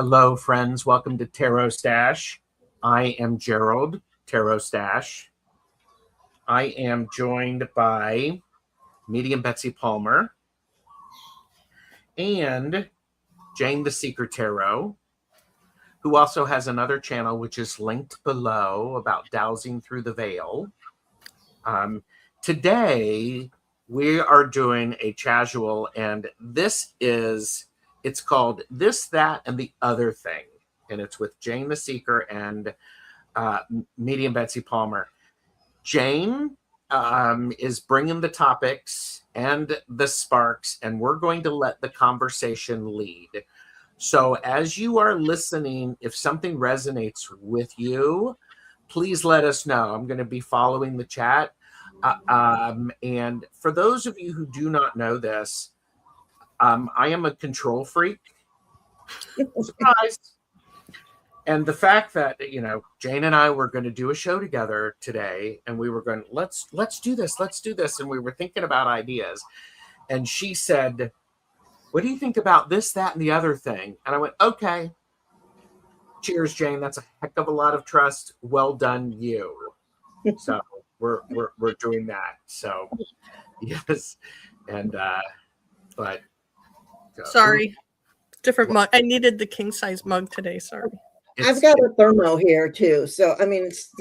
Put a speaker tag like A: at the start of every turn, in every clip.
A: Hello, friends. Welcome to TarotStache. I am Gerald, TarotStache. I am joined by medium Betsy Palmer and Jane the Seeker Tarot, who also has another channel which is linked below about dowsing through the veil. Today, we are doing a casual, and it's called This, That, and the Other Thing. And it's with Jane the Seeker and medium Betsy Palmer. Jane is bringing the topics and the sparks, and we're going to let the conversation lead. So as you are listening, if something resonates with you, please let us know. I'm going to be following the chat. And for those of you who do not know this, I am a control freak. Surprise. And the fact that, Jane and I were going to do a show together today, and we were going, let's do this. And we were thinking about ideas. And she said, what do you think about this, that, and the other thing? And I went, okay. Cheers, Jane. That's a heck of a lot of trust. Well done, you. So we're doing that. So yes. And but
B: sorry. Different mug. I needed the king size mug today. Sorry.
C: I've got a thermo here too. So I mean, it's,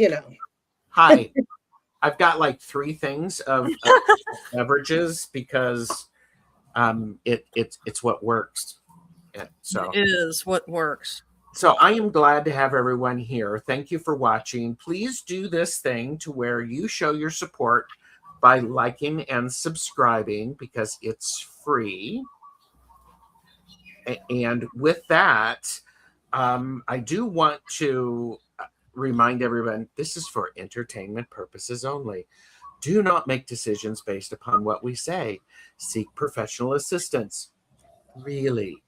A: Hi. I've got like 3 things of beverages because it's what works. So
B: it is what works.
A: So I am glad to have everyone here. Thank you for watching. Please do this thing to where you show your support by liking and subscribing because it's free. And with that, I do want to remind everyone, this is for entertainment purposes only. Do not make decisions based upon what we say. Seek professional assistance. Really.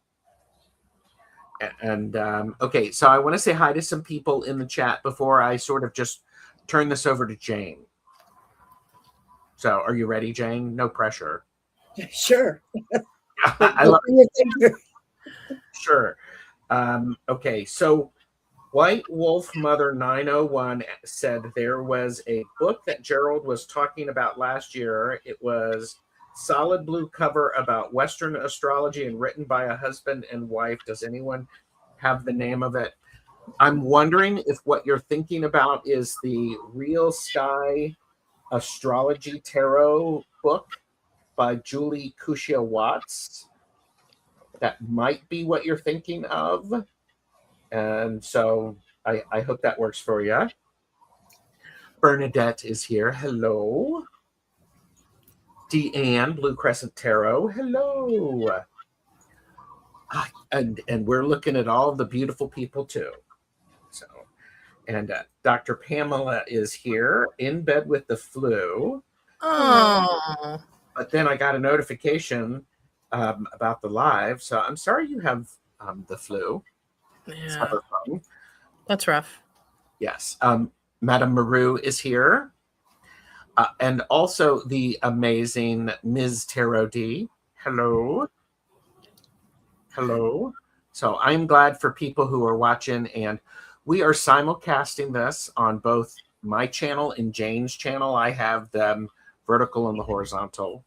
A: And okay, so I want to say hi to some people in the chat before I sort of just turn this over to Jane. So are you ready, Jane? No pressure.
C: Sure.
A: I love it. Sure. Okay, so White Wolf Mother 901 said there was a book that Gerald was talking about last year. It was solid blue cover about Western astrology and written by a husband and wife. Does anyone have the name of it? I'm wondering if what you're thinking about is the Real Sky Astrology Tarot book by Julie Kushia Watts. That might be what you're thinking of. And so I hope that works for you. Bernadette is here. Hello. Deanne, Blue Crescent Tarot. Hello. And we're looking at all the beautiful people too. So, and Dr. Pamela is here in bed with the flu.
B: Oh.
A: But then I got a notification about the live. So I'm sorry you have the flu.
B: Yeah. That's rough.
A: Yes. Madame Maru is here. And also the amazing Ms. Tarot D. Hello. Hello. So I'm glad for people who are watching, and we are simulcasting this on both my channel and Jane's channel. I have them vertical and the horizontal.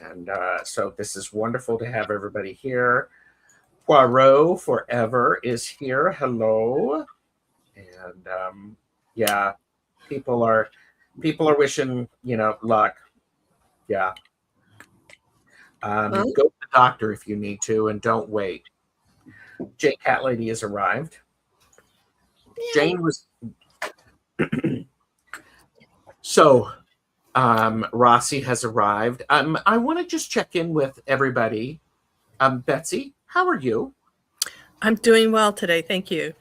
A: And so this is wonderful to have everybody here. Poirot Forever is here. Hello. And yeah, people are wishing, luck. Yeah. Go to the doctor if you need to, and don't wait. Jane Cat Lady has arrived. Jane was so Rossi has arrived. I want to just check in with everybody. Betsy, how are you?
B: I'm doing well today. Thank you.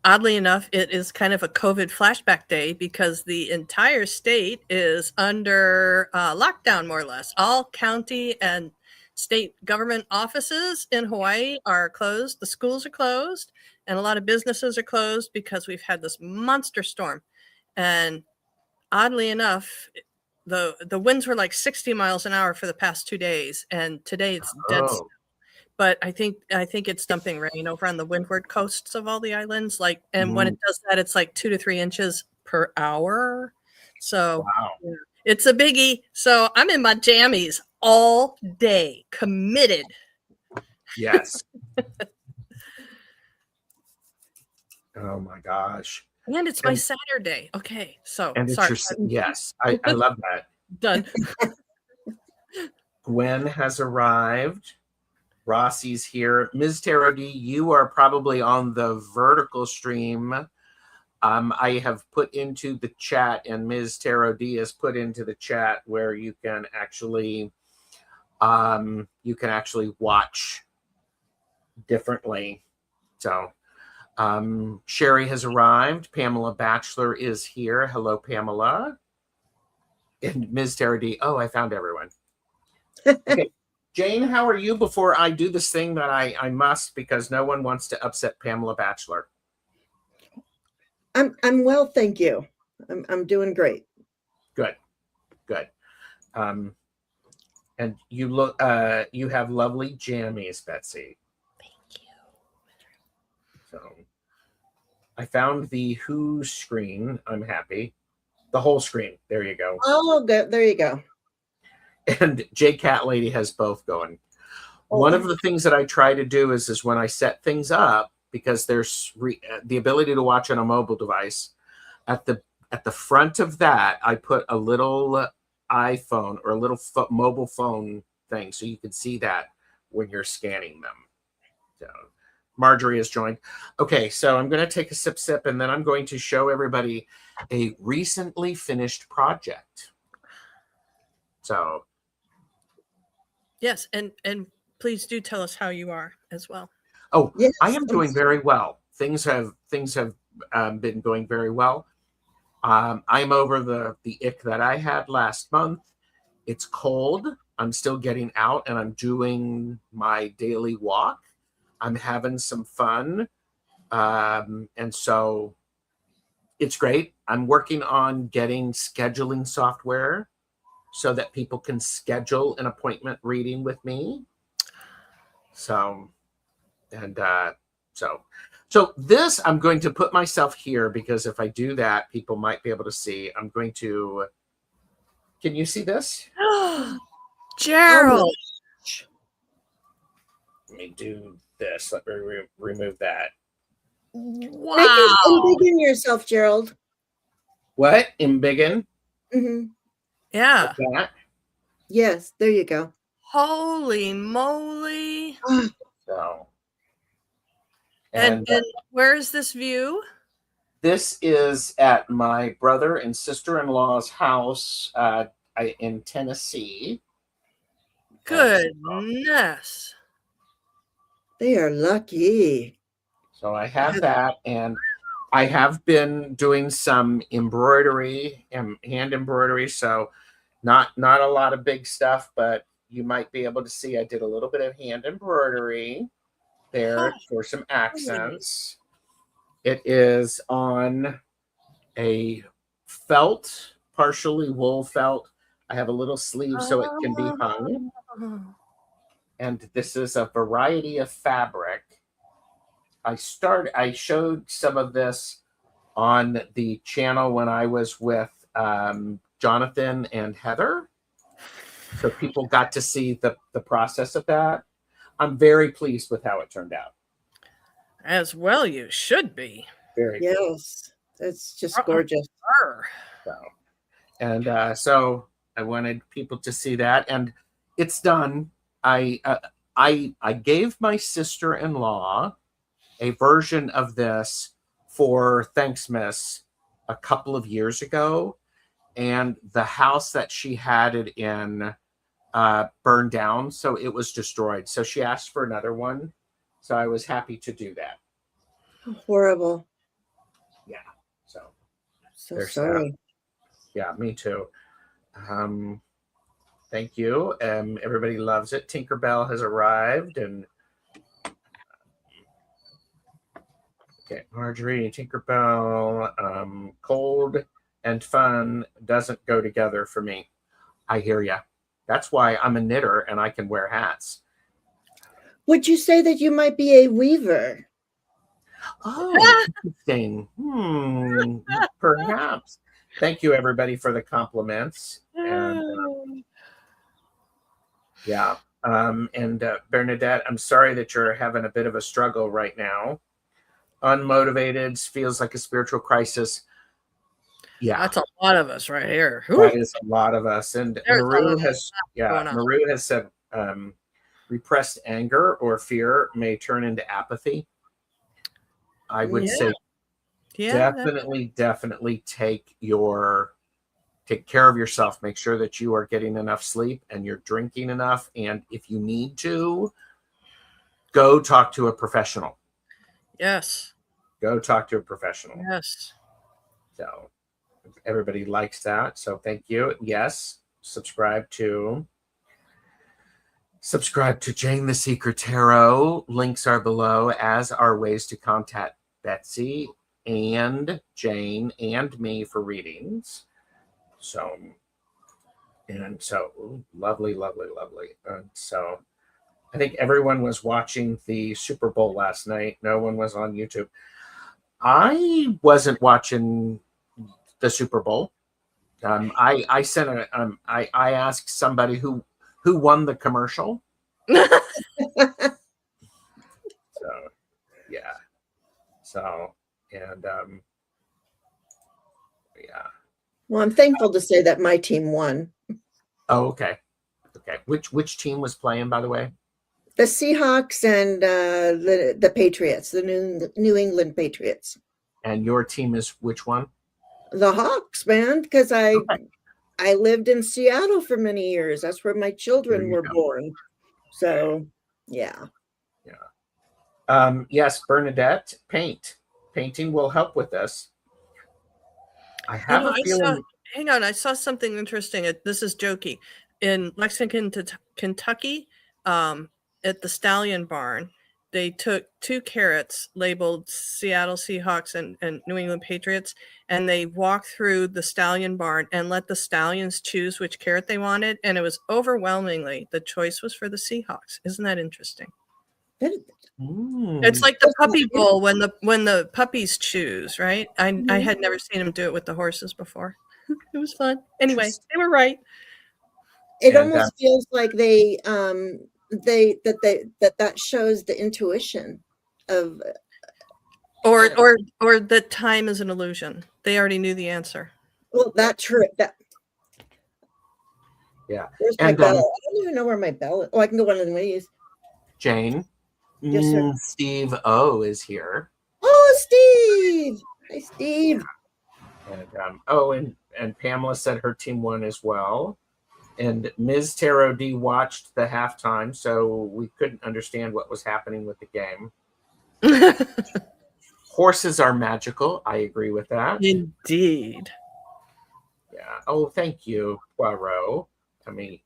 B: Oddly enough, it is kind of a COVID flashback day because the entire state is under lockdown, more or less. All county and state government offices in Hawaii are closed. The schools are closed, and a lot of businesses are closed because we've had this monster storm. And oddly enough, the winds were like 60 miles an hour for the past 2 days, and today it's dead. but I think it's dumping rain over on the windward coasts of all the islands. Like, and when it does that, it's like 2 to 3 inches per hour. So
A: Wow.
B: yeah, it's a biggie. So I'm in my jammies all day, committed.
A: Yes. Oh my gosh.
B: And it's my Saturday. Okay, so
A: And it's
B: sorry.
A: yes, I love that.
B: Done.
A: Gwen has arrived. Rossi's here. Ms. Tarot D, you are probably on the vertical stream. I have put into the chat, and Ms. Tarot D has put into the chat where you can actually watch differently. So Sherry has arrived. Pamela Batchelor is here. Hello, Pamela. And Ms. Tarot D. Oh, I found everyone. Okay. Jane, how are you before I do this thing that I must, because no one wants to upset Pamela Batchelor?
C: I'm well, thank you. I'm doing great.
A: Good. And you look you have lovely jammies, Betsy.
B: Thank you.
A: So I found the Who screen. I'm happy. The whole screen. There you go.
C: Oh, good. There you go.
A: And J Cat Lady has both going. One of the things that I try to do is when I set things up, because there's the ability to watch on a mobile device, at the front of that, I put a little iPhone or a little mobile phone thing, so you can see that when you're scanning them. So Marjorie has joined. Okay, so I'm going to take a sip, and then I'm going to show everybody a recently finished project. So
B: Yes, and please do tell us how you are as well.
A: Oh,
C: yes,
A: I am doing very well. Things have been going very well. I'm over the ick that I had last month. It's cold. I'm still getting out, and I'm doing my daily walk. I'm having some fun, and so it's great. I'm working on getting scheduling software so that people can schedule an appointment reading with me. So, and so this, I'm going to put myself here, because if I do that, people might be able to see. I'm going to, can you see this?
B: Gerald.
A: Let me do this. Let me remove that.
B: Wow.
C: Embiggen yourself, Gerald.
A: What? Embiggen?
C: Mm-hmm.
B: Yeah.
A: Like that?
C: Yes, there you go.
B: Holy moly.
A: So,
B: And where is this view?
A: this is at my brother and sister-in-law's house in Tennessee.
B: Goodness.
C: They are lucky.
A: So I have that, and I have been doing some embroidery and hand embroidery. So not a lot of big stuff, but you might be able to see I did a little bit of hand embroidery there for some accents. It is on a felt, partially wool felt. I have a little sleeve so it can be hung. And this is a variety of fabric. I showed some of this on the channel when I was with Jonathan and Heather. So people got to see the process of that. I'm very pleased with how it turned out.
B: As well you should be.
A: Very
C: yes, that's just gorgeous.
A: So, and so I wanted people to see that, and it's done. I gave my sister-in-law a version of this for Thanksmas a couple of years ago, and the house that she had it in burned down, so it was destroyed. So she asked for another one, so I was happy to do that.
C: Horrible.
A: Yeah.
C: So sorry.
A: That. Yeah, me too. Thank you. Everybody loves it. Tinkerbell has arrived, and okay, Marjorie, Tinkerbell, cold and fun doesn't go together for me. I hear ya. That's why I'm a knitter and I can wear hats.
C: Would you say that you might be a weaver?
A: Oh, interesting. Perhaps. Thank you, everybody, for the compliments. And yeah. And Bernadette, I'm sorry that you're having a bit of a struggle right now. Unmotivated, feels like a spiritual crisis. Yeah,
B: That's a lot of us right here.
A: that is a lot of us. And
B: There's a lot going on.
A: Maru has said repressed anger or fear may turn into apathy. I would say definitely take care of yourself. Make sure that you are getting enough sleep and you're drinking enough. And if you need to, go talk to a professional.
B: Yes.
A: Go talk to a professional.
B: Yes.
A: So everybody likes that. So thank you. Yes. Subscribe to Jane the Secret Tarot. Links are below, as are ways to contact Betsy and Jane and me for readings. So lovely. And so I think everyone was watching the Super Bowl last night. No one was on YouTube. I wasn't watching the Super Bowl. I sent I asked somebody who won the commercial. So yeah. So and yeah.
C: Well, I'm thankful to say that my team won.
A: Oh, okay. Which team was playing, by the way?
C: The Seahawks and the Patriots, the New England Patriots.
A: And your team is which one?
C: The Hawks, man, because I lived in Seattle for many years. That's where my children were born. So, yeah.
A: Yes, Bernadette, painting will help with this. I have a feeling.
B: Hang on, I saw something interesting. This is jokey. In Lexington, Kentucky, at the Stallion Barn, they took 2 carrots labeled Seattle Seahawks and New England Patriots, and they walked through the Stallion Barn and let the stallions choose which carrot they wanted, and it was overwhelmingly the choice was for the Seahawks. Isn't that interesting? It's like the puppy bowl when the puppies choose, right? I had never seen them do it with the horses before. It was fun. Anyway, they were right.
C: It almost feels like that shows the intuition of
B: or that time is an illusion. They already knew the answer.
C: Well, that's true.
A: Yeah.
C: Where's my bell? I don't even know where my bell is. Oh, I can go one of the ways.
A: Jane.
C: Yes, sir.
A: Steve O is here.
C: Oh, Steve. Hi, Steve.
A: And and Pamela said her team won as well. And Ms. Tarot D watched the halftime, so we couldn't understand what was happening with the game. Horses are magical. I agree with that.
B: Indeed.
A: Yeah. Oh, thank you, Poirot. I mean,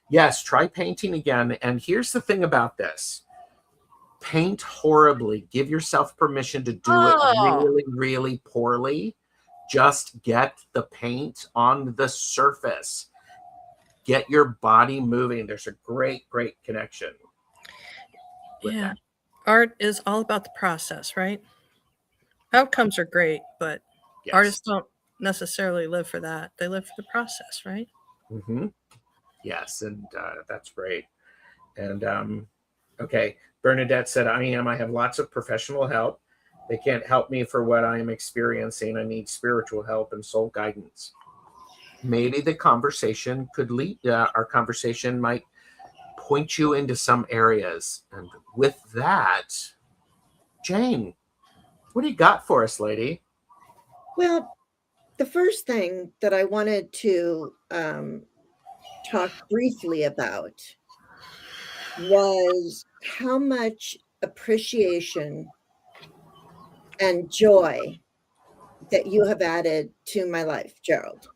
A: yes, try painting again. And here's the thing about this. Paint horribly. Give yourself permission to do it really, really poorly. Just get the paint on the surface. Get your body moving. There's a great connection.
B: Yeah. Art is all about the process, right? Outcomes are great, but artists don't necessarily live for that. They live for the process, right?
A: Mm-hmm. Yes, and that's great. And okay, Bernadette said, I have lots of professional help. They can't help me for what I am experiencing. I need spiritual help and soul guidance. Maybe the conversation could lead, our conversation might point you into some areas. And with that, Jane, what do you got for us, lady?
C: Well, the first thing that I wanted to talk briefly about was how much appreciation and joy that you have added to my life, Gerald.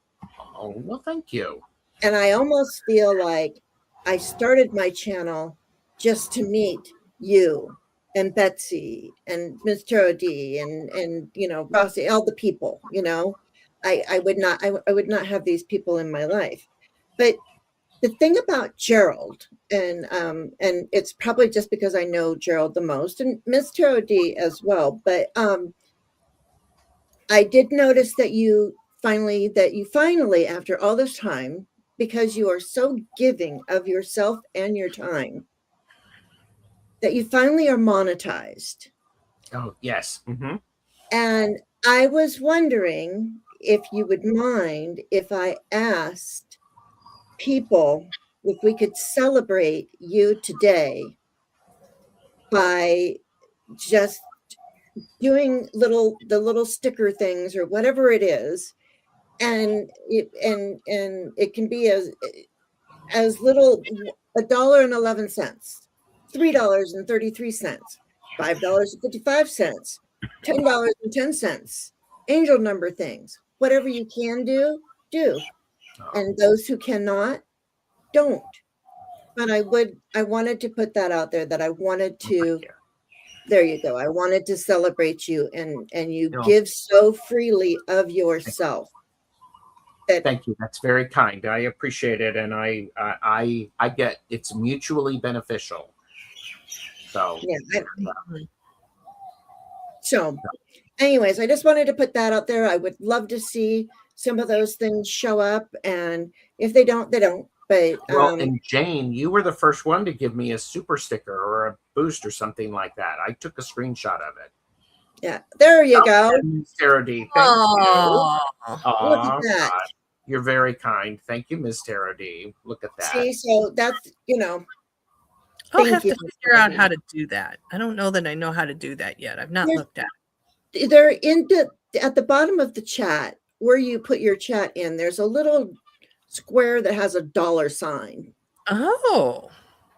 A: Oh, well, thank you.
C: And I almost feel like I started my channel just to meet you and Betsy and Mr. D and Rossi, all the people, I would not have these people in my life. But the thing about Gerald, and it's probably just because I know Gerald the most, and Miss Tarot D as well, but I did notice that you finally, after all this time, because you are so giving of yourself and your time, that you finally are monetized.
A: Oh, yes.
C: And I was wondering if you would mind if I asked people if we could celebrate you today by just doing the little sticker things or whatever it is, and it can be as little $1.11, $3.33, $5.55, $10.10, angel number things, whatever you can do, and those who cannot, don't. But I wanted to put that out there, that I wanted to, there you go. I wanted to celebrate you, and you give so freely of yourself.
A: Thank you. That's very kind. I appreciate it, and I get it's mutually beneficial. So
C: yeah. So, anyways, I just wanted to put that out there. I would love to see some of those things show up, and if they don't, they don't. But
A: well, and Jane, you were the first one to give me a super sticker or a boost or something like that. I took a screenshot of it.
C: Yeah, there you go.
A: Sarah D, thank you.
C: Look at that.
A: God. You're very kind. Thank you, Ms. Tarot D. Look at that.
C: See, so that's,
B: I'll have to figure out how to do that. I don't know that I know how to do that yet. I've not looked at it.
C: They're at the bottom of the chat where you put your chat in. There's a little square that has a $sign.
B: Oh.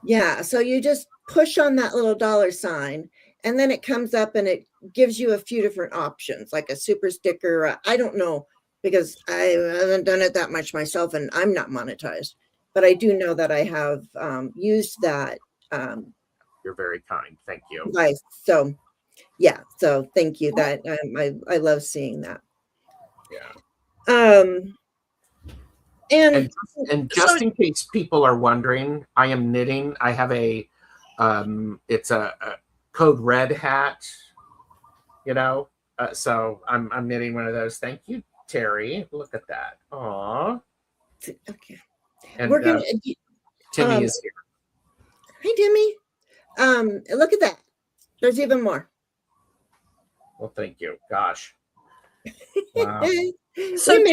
C: Yeah, so you just push on that little $sign, and then it comes up and it gives you a few different options, like a super sticker. I don't know, because I haven't done it that much myself, and I'm not monetized, but I do know that I have used that.
A: You're very kind. Thank you.
C: Nice. So, yeah. So thank you. That I love seeing that.
A: Yeah. And just in case people are wondering, I am knitting. I have a it's a code red hat. So I'm knitting one of those. Thank you, Terry. Look at that. Aw.
C: Okay.
A: And we're gonna. Timmy is here.
C: Hi, Timmy. Look at that. There's even more.
A: Well, thank you. Gosh. Wow.
B: So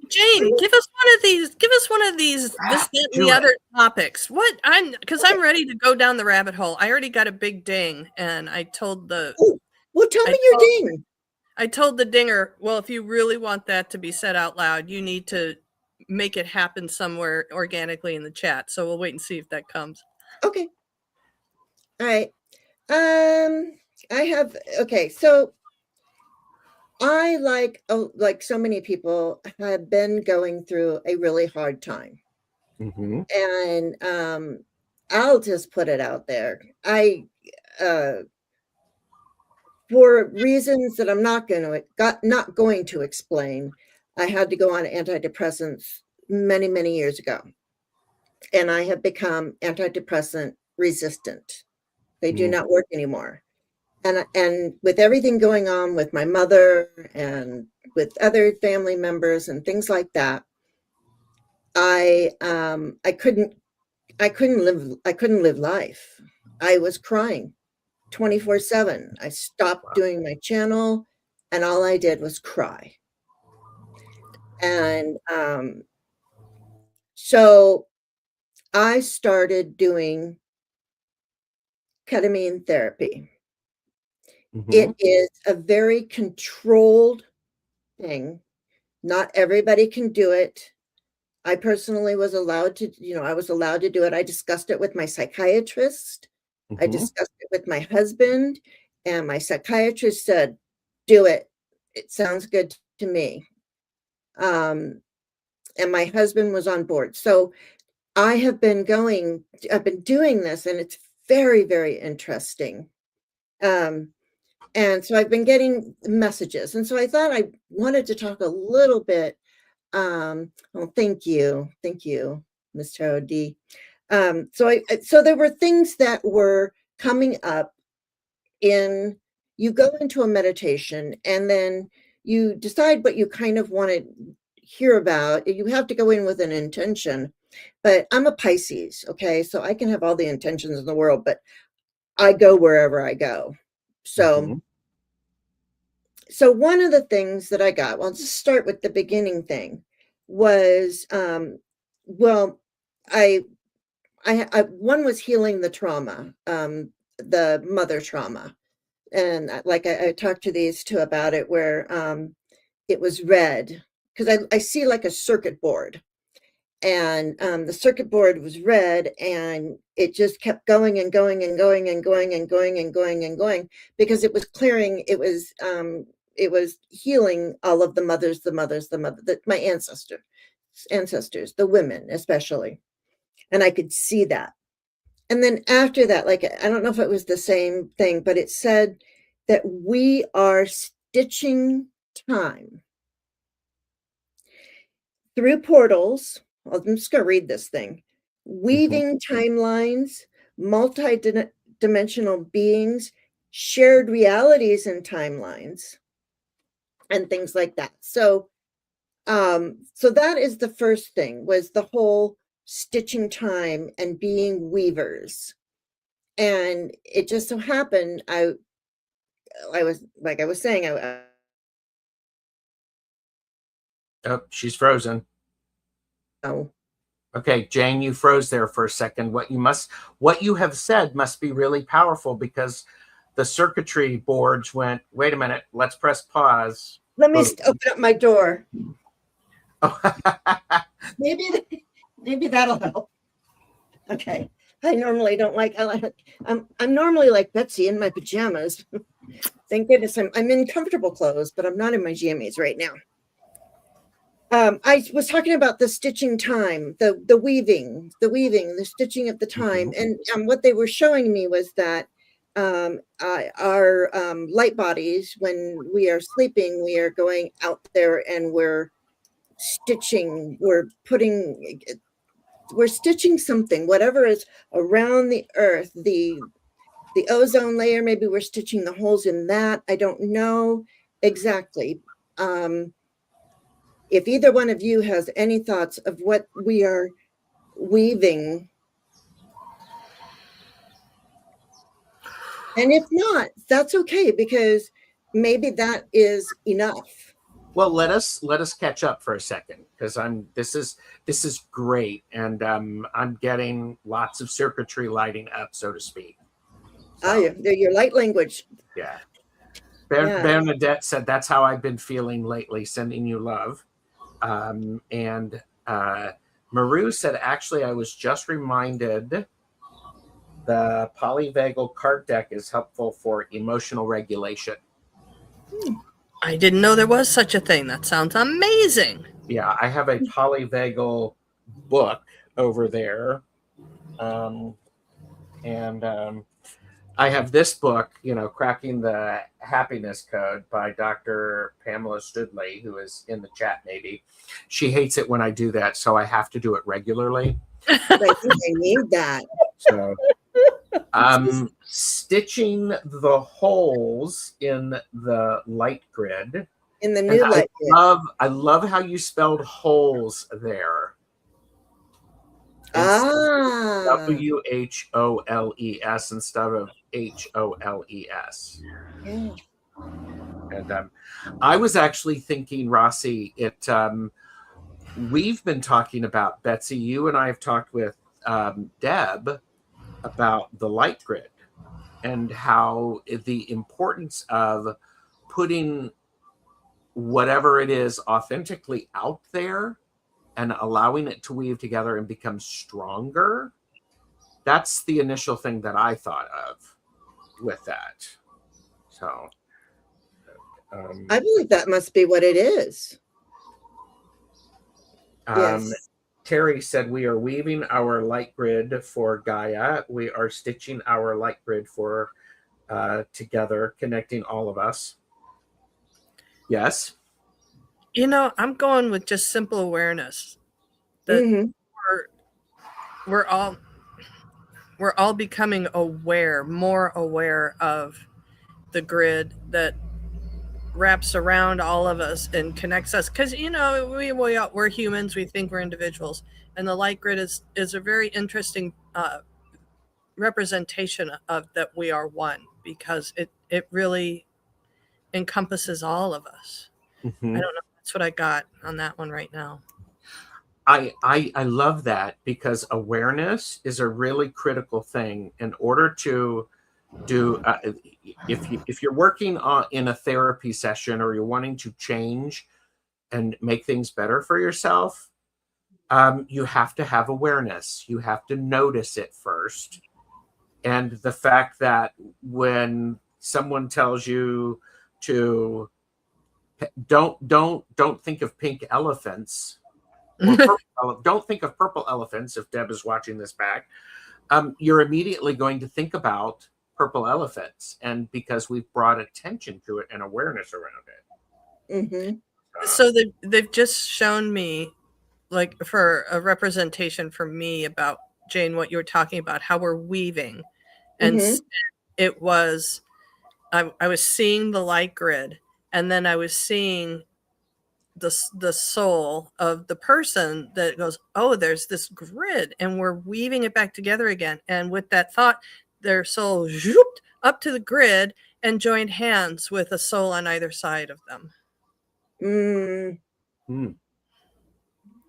B: Jane, give us one of these. Give us one of these. This, that, and the other topics. What I'm ready to go down the rabbit hole. I already got a big ding, and I told the.
C: Well, tell me your ding.
B: I told the dinger, well, if you really want that to be said out loud, you need to make it happen somewhere organically in the chat. So we'll wait and see if that comes.
C: Okay. All right. So I, like so many people, have been going through a really hard time. And I'll just put it out there. For reasons that I'm not going to explain, I had to go on antidepressants many, many years ago. And I have become antidepressant resistant. They do not work anymore. And with everything going on with my mother and with other family members and things like that, I couldn't live life. I was crying 24/7. I stopped doing my channel, and all I did was cry. And so I started doing ketamine therapy. It is a very controlled thing. Not everybody can do it. I personally was allowed to, I was allowed to do it. I discussed it with my psychiatrist. I discussed it with my husband, and my psychiatrist said, do it. It sounds good to me. And my husband was on board. So I've been doing this, and it's very, very interesting. And so I've been getting messages. And so I thought I wanted to talk a little bit. Well, thank you. Thank you. Miss Tarot D. So there were things that were coming up in, you go into a meditation and then you decide what you kind of want to hear about. You have to go in with an intention, but I'm a Pisces, okay? So I can have all the intentions in the world, but I go wherever I go. So one of the things that I got, well, I'll just start with the beginning thing, was well, I one was healing the trauma, the mother trauma. And like I talked to these two about it, where it was red, because I see like a circuit board, and the circuit board was red, and it just kept going and going and going and going and going and going and going, because it was clearing, it was healing all of the mothers, my ancestors, the women especially, and I could see that. And then after that, like, I don't know if it was the same thing, but it said that we are stitching time through portals. I'm just going to read this thing. Weaving timelines, multi-dimensional beings, shared realities and timelines, and things like that. So that is the first thing, was the whole stitching time and being weavers. And it just so happened, I was, like I was saying,
A: Oh, she's frozen.
C: oh,
A: Okay, Jane, you froze there for a second. What you have said must be really powerful, because the circuitry boards went, wait a minute, let's press pause.
C: let me open up my door.
A: Oh.
C: Maybe that'll help. Okay. I normally don't like, I'm normally like Betsy in my pajamas. Thank goodness I'm in comfortable clothes, but I'm not in my jammies right now. I was talking about the stitching time, the weaving, the stitching of the time. And what they were showing me was that our light bodies, when we are sleeping, we are going out there and we're stitching, we're stitching something, whatever is around the earth, the ozone layer, maybe we're stitching the holes in that. I don't know exactly. If either one of you has any thoughts of what we are weaving, and if not, that's okay, because maybe that is enough.
A: Well, let us catch up for a second, because this is great, and I'm getting lots of circuitry lighting up, so to speak.
C: So, your light language.
A: Yeah. Bernadette said, that's how I've been feeling lately, sending you love. And Maru said, actually, I was just reminded the polyvagal card deck is helpful for emotional regulation.
B: I didn't know there was such a thing. That sounds amazing.
A: Yeah, I have a polyvagal book over there. I have this book, Cracking the Happiness Code by Dr. Pamela Studley, who is in the chat maybe. She hates it when I do that, so I have to do it regularly.
C: I think I need that.
A: So, stitching the holes in the light grid.
C: In the new light
A: grid. I love how you spelled holes there. WHOLES instead of HOLES.
C: Yeah.
A: And I was actually thinking, Rossi, we've been talking about, Betsy, you and I have talked with Deb about the light grid and how the importance of putting whatever it is authentically out there and allowing it to weave together and become stronger. That's the initial thing that I thought of with that. So
C: I believe that must be what it is. Yes.
A: Terry said, we are weaving our light grid for Gaia. We are stitching our light grid for together, connecting all of us. Yes.
B: I'm going with just simple awareness that we're all becoming more aware of the grid that wraps around all of us and connects us, because we're humans, we think we're individuals, and the light grid is a very interesting representation of that we are one, because it really encompasses all of us.
A: Mm-hmm.
B: I don't know, that's what I got on that one right now.
A: I love that, because awareness is a really critical thing in order to do if you're working in a therapy session, or you're wanting to change and make things better for yourself. You have to have awareness. You have to notice it first. And the fact that when someone tells you to don't think of pink elephants, or don't think of purple elephants, if Deb is watching this back, you're immediately going to think about purple elephants, and because we've brought attention to it and awareness around it.
C: Mm-hmm.
B: So they've just shown me, like, for a representation for me about, Jane, what you were talking about, how we're weaving. And
C: Mm-hmm.
B: it was, I was seeing the light grid, and then I was seeing the soul of the person that goes, oh, there's this grid, and we're weaving it back together again. And with that thought, their soul zooped up to the grid and joined hands with a soul on either side of them.
C: Mm.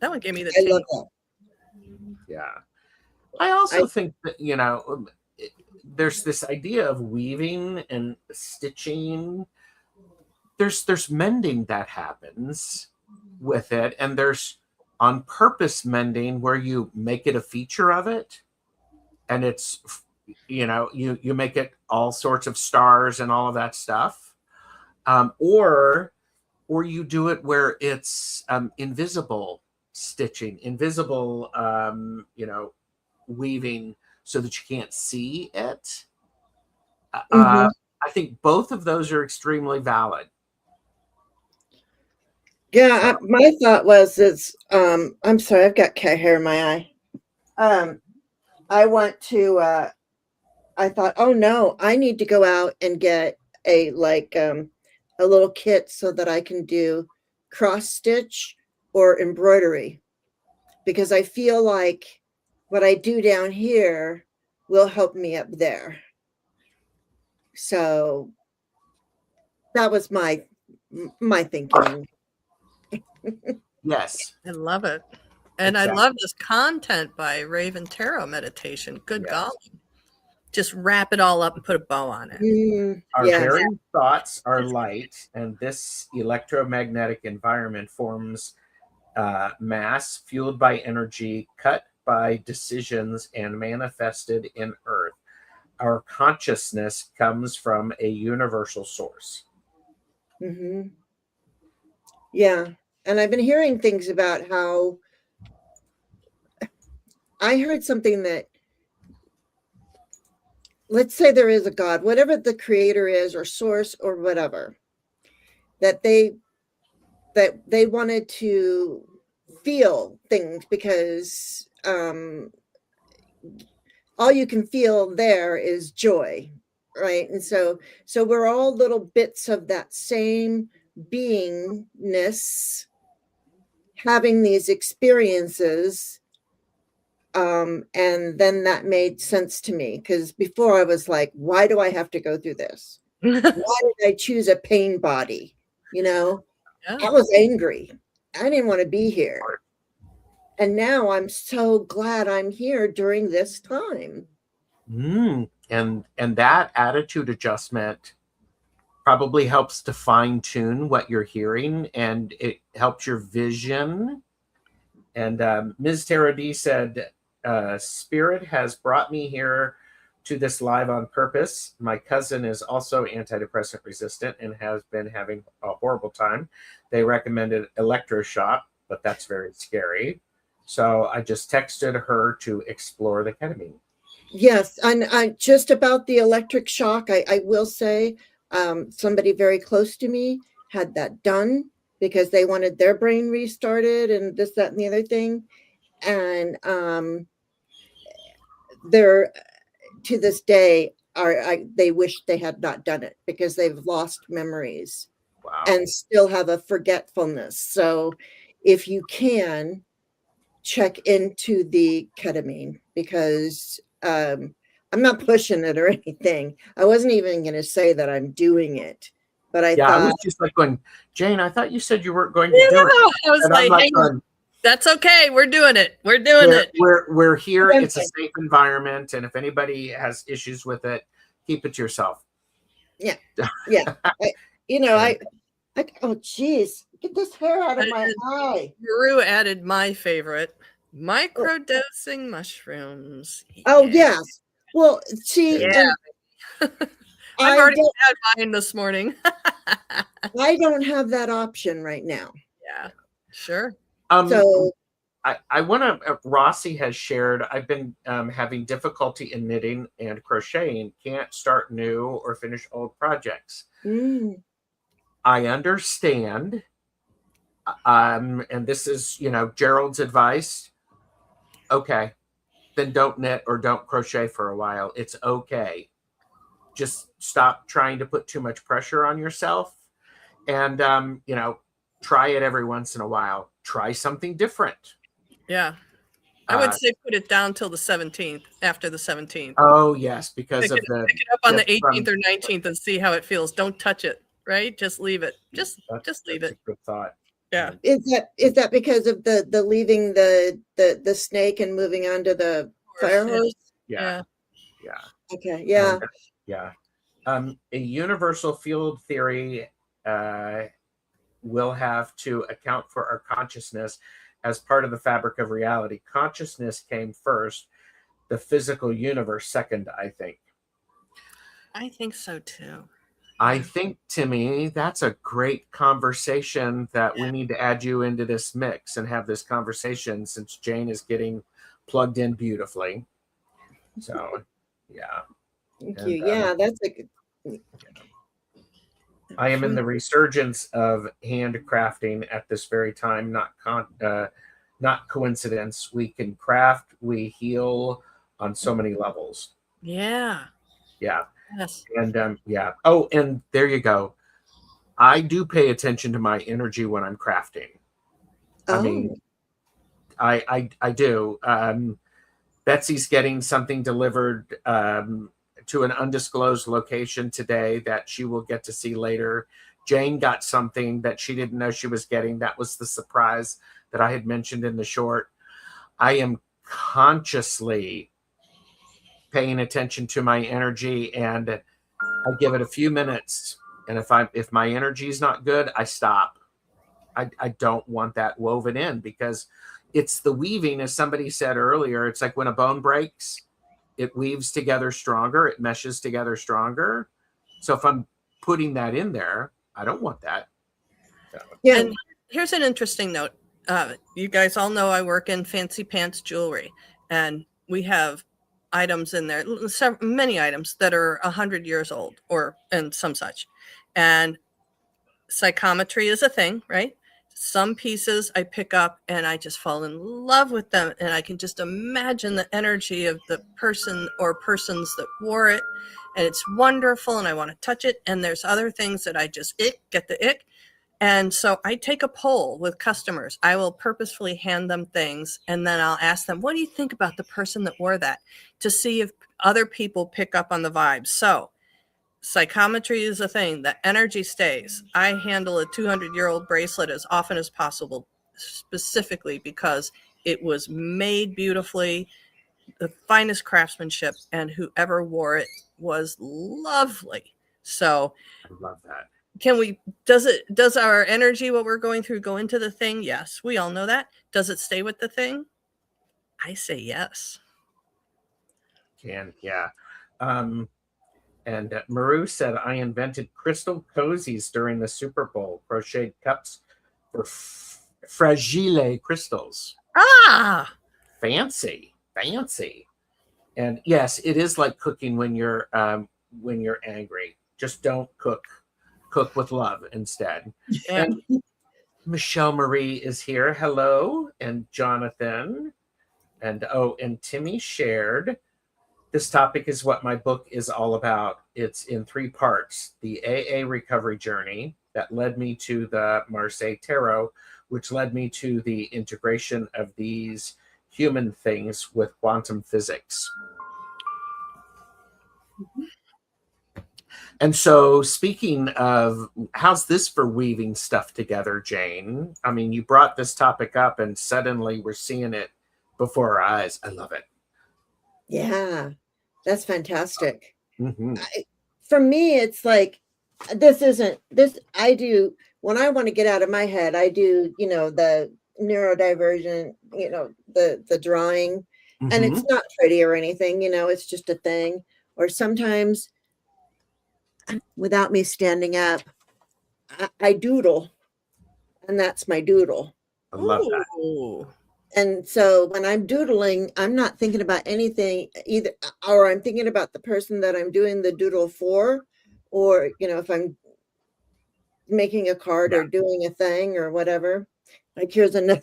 B: That one gave me the
C: I love that.
A: Yeah. I also think that, there's this idea of weaving and stitching. There's mending that happens with it, and there's on purpose mending where you make it a feature of it, and it's you make it all sorts of stars and all of that stuff, or you do it where it's invisible stitching, invisible weaving, so that you can't see it.
C: Mm-hmm.
A: I think both of those are extremely valid.
C: Yeah, my thought was, I'm sorry, I've got cat hair in my eye. I want to, I thought, oh no, I need to go out and get a little kit so that I can do cross stitch or embroidery, because I feel like what I do down here will help me up there. So that was my thinking.
A: Yes.
B: I love it. And exactly. I love this content by Raven Tarot Meditation. Good golly. Just wrap it all up and put a bow on it.
A: Our very thoughts are light, and this electromagnetic environment forms mass fueled by energy, cut by decisions, and manifested in Earth. Our consciousness comes from a universal source.
C: Mm-hmm. Yeah. And I've been hearing things about how, I heard something that, let's say there is a God, whatever the creator is, or source, or whatever, that they wanted to feel things, because all you can feel there is joy, right? And so we're all little bits of that same beingness, having these experiences. And then that made sense to me, because before I was like, why do I have to go through this? Why did I choose a pain body? I was angry. I didn't want to be here. And now I'm so glad I'm here during this time.
A: And that attitude adjustment probably helps to fine-tune what you're hearing, and it helps your vision. And Ms. Tara D said, Spirit has brought me here to this live on purpose. My cousin is also antidepressant resistant and has been having a horrible time. They recommended electroshock, but that's very scary. So I just texted her to explore the ketamine.
C: Yes, and I just about the electric shock, I will say, somebody very close to me had that done because they wanted their brain restarted and this, that, and the other thing. And they're to this day they wish they had not done it because they've lost memories
A: Wow.
C: and still have a forgetfulness. So if you can, check into the ketamine, because I'm not pushing it or anything. I wasn't even going to say that I'm doing it, but I
A: Yeah, I was
C: thought,
A: just like going, Jane, I thought you said you weren't going to
B: Yeah,
A: do it.
B: I was
A: And I'm
B: like,
A: like,
B: hang on.
A: going,
B: That's okay. We're doing it. We're doing it.
A: we're here.
C: Okay.
A: It's a safe environment, and if anybody has issues with it, keep it to yourself.
C: yeah, oh geez, get this hair out of my eye.
B: Guru added my favorite, microdosing mushrooms.
C: Oh
B: Yeah.
C: yes. Well, see,
B: Yeah.
C: and
B: I've already had mine this morning.
C: I don't have that option right now.
B: Yeah, sure.
C: So
A: I want to, Rossi has shared, I've been having difficulty in knitting and crocheting, can't start new or finish old projects. I understand. And this is, Gerald's advice. Okay, then don't knit or don't crochet for a while. It's okay. Just stop trying to put too much pressure on yourself, and try it every once in a while. Try something different.
B: Yeah, I would say put it down till the 17th, after the 17th.
A: Oh yes, because
B: pick it up on the 18th or 19th and see how it feels. Don't touch it, right? Just leave it. Just leave it.
A: A good thought.
B: Yeah.
C: Is that because of the leaving the snake and moving on to the fire hose?
A: Yeah.
C: Okay. Yeah.
A: Yeah. A universal field theory will have to account for our consciousness as part of the fabric of reality. Consciousness came first, the physical universe second, I think.
B: I think so too.
A: I think, Timmy, that's a great conversation that we need to add you into this mix and have this conversation, since Jane is getting plugged in beautifully. So, yeah.
C: Thank you. Yeah, that's a good.
A: I am in the resurgence of handcrafting at this very time. Not coincidence. We can craft, we heal on so many levels.
B: Yeah.
A: Yeah.
B: Yes.
A: And yeah. Oh, and there you go. I do pay attention to my energy when I'm crafting.
C: Oh.
A: I mean, I do. Betsy's getting something delivered to an undisclosed location today that she will get to see later. Jane got something that she didn't know she was getting. That was the surprise that I had mentioned in the short. I am consciously paying attention to my energy, and I give it a few minutes. And if my energy is not good, I stop. I don't want that woven in, because it's the weaving, as somebody said earlier. It's like when a bone breaks, it weaves together stronger, it meshes together stronger. So if I'm putting that in there, I don't want that. So.
B: Yeah. And here's an interesting note. You guys all know I work in fancy pants jewelry, and we have items in there, many items that are 100 years old and some such. And psychometry is a thing, right? Some pieces I pick up and I just fall in love with them, and I can just imagine the energy of the person or persons that wore it, and it's wonderful, and I want to touch it. And there's other things that I just get the ick. And so I take a poll with customers. I will purposefully hand them things, and then I'll ask them, what do you think about the person that wore that, to see if other people pick up on the vibes. So psychometry is a thing. The energy stays. I handle a 200-year-old bracelet as often as possible, specifically because it was made beautifully, the finest craftsmanship, and whoever wore it was lovely. So
A: I love that.
B: Does our energy, what we're going through, go into the thing? Yes, we all know that. Does it stay with the thing? I say yes.
A: Yeah. And Maru said, I invented crystal cozies during the Super Bowl, crocheted cups for fragile crystals.
B: Ah,
A: fancy. And yes, it is like cooking when you're angry. Just don't cook with love instead.
B: Yeah.
A: And Michelle Marie is here. Hello. And Jonathan. And Timmy shared This topic is what my book is all about. It's in 3 parts: the AA recovery journey that led me to the Marseille Tarot, which led me to the integration of these human things with quantum physics. And so, speaking of, how's this for weaving stuff together, Jane? I mean, you brought this topic up and suddenly we're seeing it before our eyes. I love it.
C: Yeah, that's fantastic.
A: Mm-hmm.
C: For me, it's like, this isn't this. I do, when I want to get out of my head, I do, the neurodivergent, the drawing, and it's not pretty or anything, it's just a thing. Or sometimes, without me standing up, I doodle, and that's my doodle.
A: I love that.
B: Ooh.
C: And so when I'm doodling, I'm not thinking about anything either, or I'm thinking about the person that I'm doing the doodle for, or, if I'm making a card or doing a thing or whatever. Like, here's another,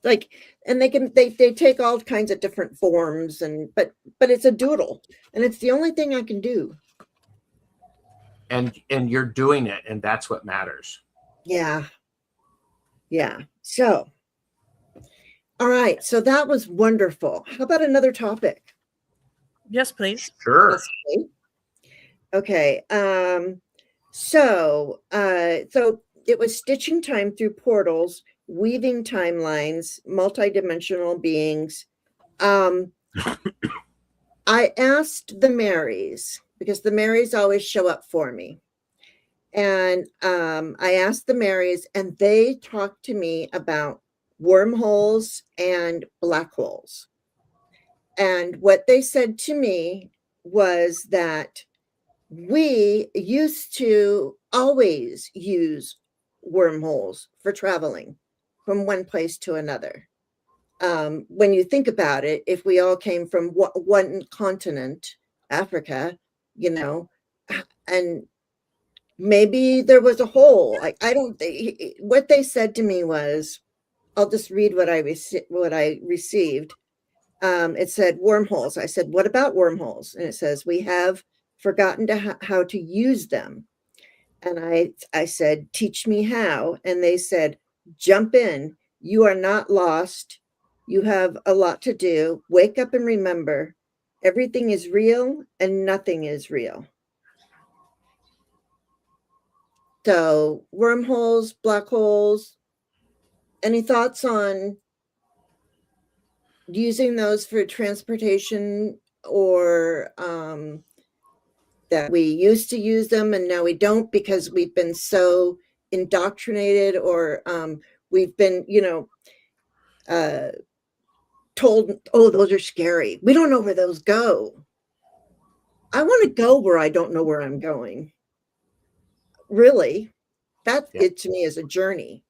C: like, and they take all kinds of different forms, but it's a doodle, and it's the only thing I can do.
A: And you're doing it, and that's what matters.
C: Yeah. So, all right. So that was wonderful. How about another topic?
B: Yes, please.
A: Sure.
C: Okay. So it was stitching time through portals, weaving timelines, multidimensional beings. I asked the Marys, because the Marys always show up for me. And I asked the Marys, and they talked to me about wormholes and black holes. And what they said to me was that we used to always use wormholes for traveling from one place to another. When you think about it, if we all came from one continent, Africa, and maybe there was a hole. I don't think, what they said to me was, I'll just read what I received. It said wormholes. I said, what about wormholes? And it says, we have forgotten how to use them. And I said, teach me how. And they said, jump in. You are not lost. You have a lot to do. Wake up and remember, everything is real and nothing is real. So wormholes, black holes, any thoughts on using those for transportation, or that we used to use them and now we don't because we've been so indoctrinated, or we've been, told, oh, those are scary. We don't know where those go. I want to go where I don't know where I'm going. Really, it to me is a journey.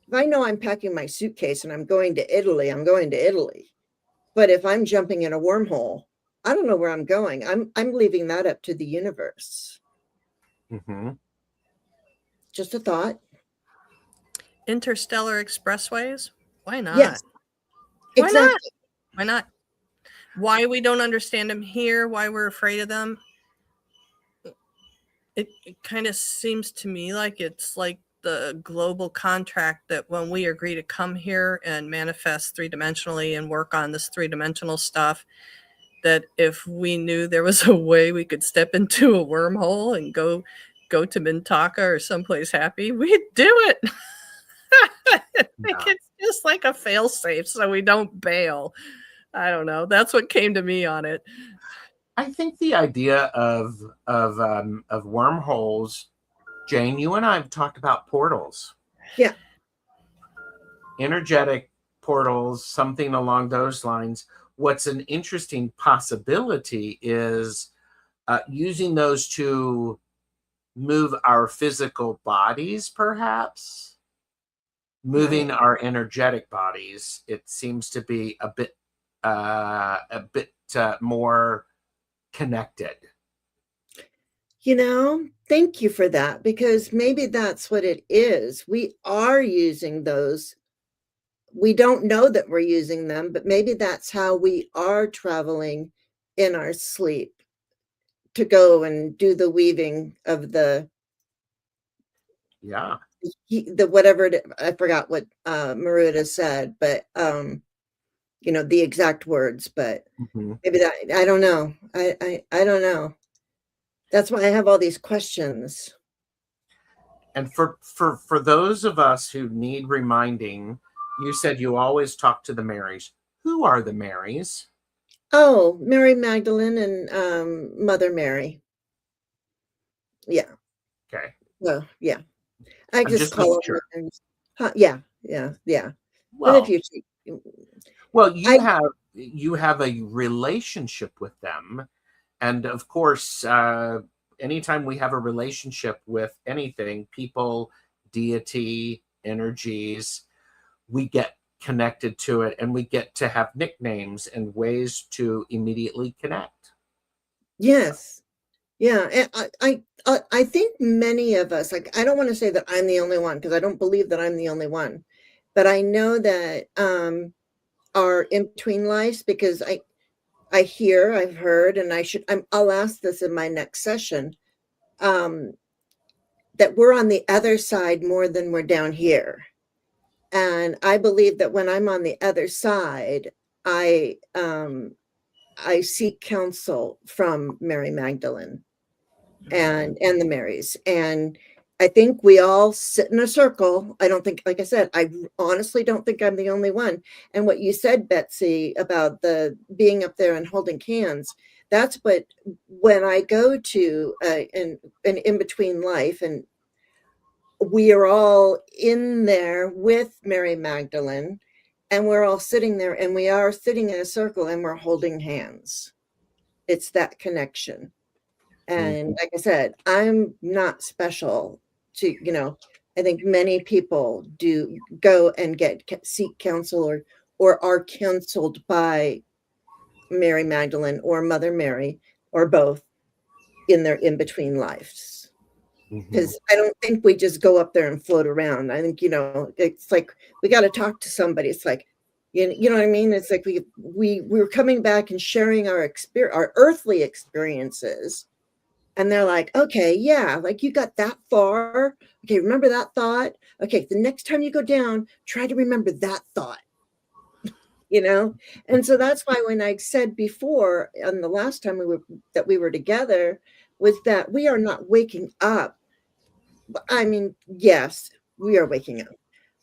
C: If I know I'm packing my suitcase and I'm going to Italy, I'm going to Italy. But if I'm jumping in a wormhole, I don't know where I'm going. I'm leaving that up to the universe.
A: Mm-hmm.
C: Just a thought.
B: Interstellar expressways? Why not?
C: Yes, exactly.
B: Why not? Why we don't understand them here? Why we're afraid of them? It kind of seems to me like it's like the global contract that when we agree to come here and manifest 3-dimensionally and work on this 3-dimensional stuff, that if we knew there was a way we could step into a wormhole and go to Mintaka or someplace happy, we'd do it. I think it's just like a fail-safe so we don't bail. I don't know. That's what came to me on it.
A: I think the idea of wormholes, Jane, you and I have talked about portals.
C: Yeah.
A: Energetic portals, something along those lines. What's an interesting possibility is using those to move our physical bodies, perhaps. Moving our energetic bodies. It seems to be a bit more connected.
C: Thank you for that, because maybe that's what it is. We are using those. We don't know that we're using them, but maybe that's how we are traveling in our sleep to go and do the weaving of the
A: Yeah.
C: whatever I forgot what Maruda said, but the exact words, but maybe that, I don't know. I don't know. That's why I have all these questions.
A: And for those of us who need reminding, you said you always talk to the Marys. Who are the Marys?
C: Oh, Mary Magdalene and Mother Mary. Yeah.
A: Okay.
C: Well, yeah. I
A: I'm
C: just
A: just
C: call
A: making
C: them.
A: sure.
C: Yeah. But if
A: Well,
C: you,
A: well,
C: I
A: you have a relationship with them, and of course, anytime we have a relationship with anything, people, deity, energies, we get connected to it, and we get to have nicknames and ways to immediately connect.
C: yes, yeah. And I think many of us, like, I don't want to say that I'm the only one because I don't believe that I'm the only one, but I know that are in between lives, because I've heard, and I'll ask this in my next session, that we're on the other side more than we're down here. And I believe that when I'm on the other side, I seek counsel from Mary Magdalene and the Marys. And I think we all sit in a circle. I don't think, like I said, I honestly don't think I'm the only one. And what you said, Betsy, about the being up there and holding hands, that's what, when I go to an in-between life, and we are all in there with Mary Magdalene, and we're all sitting there, and we are sitting in a circle, and we're holding hands. It's that connection. And like I said, I'm not special to, I think many people do go and seek counsel, or are counseled by Mary Magdalene or Mother Mary, or both, in their in-between lives. Because I don't think we just go up there and float around. I think, it's like we got to talk to somebody. It's like, you know what I mean? It's like we're coming back and sharing our earthly experiences. And they're like, okay, yeah, like, you got that far. Okay, remember that thought. Okay, the next time you go down, try to remember that thought, And so that's why, when I said before, and the last time we were together, was that we are not waking up. I mean, yes, we are waking up,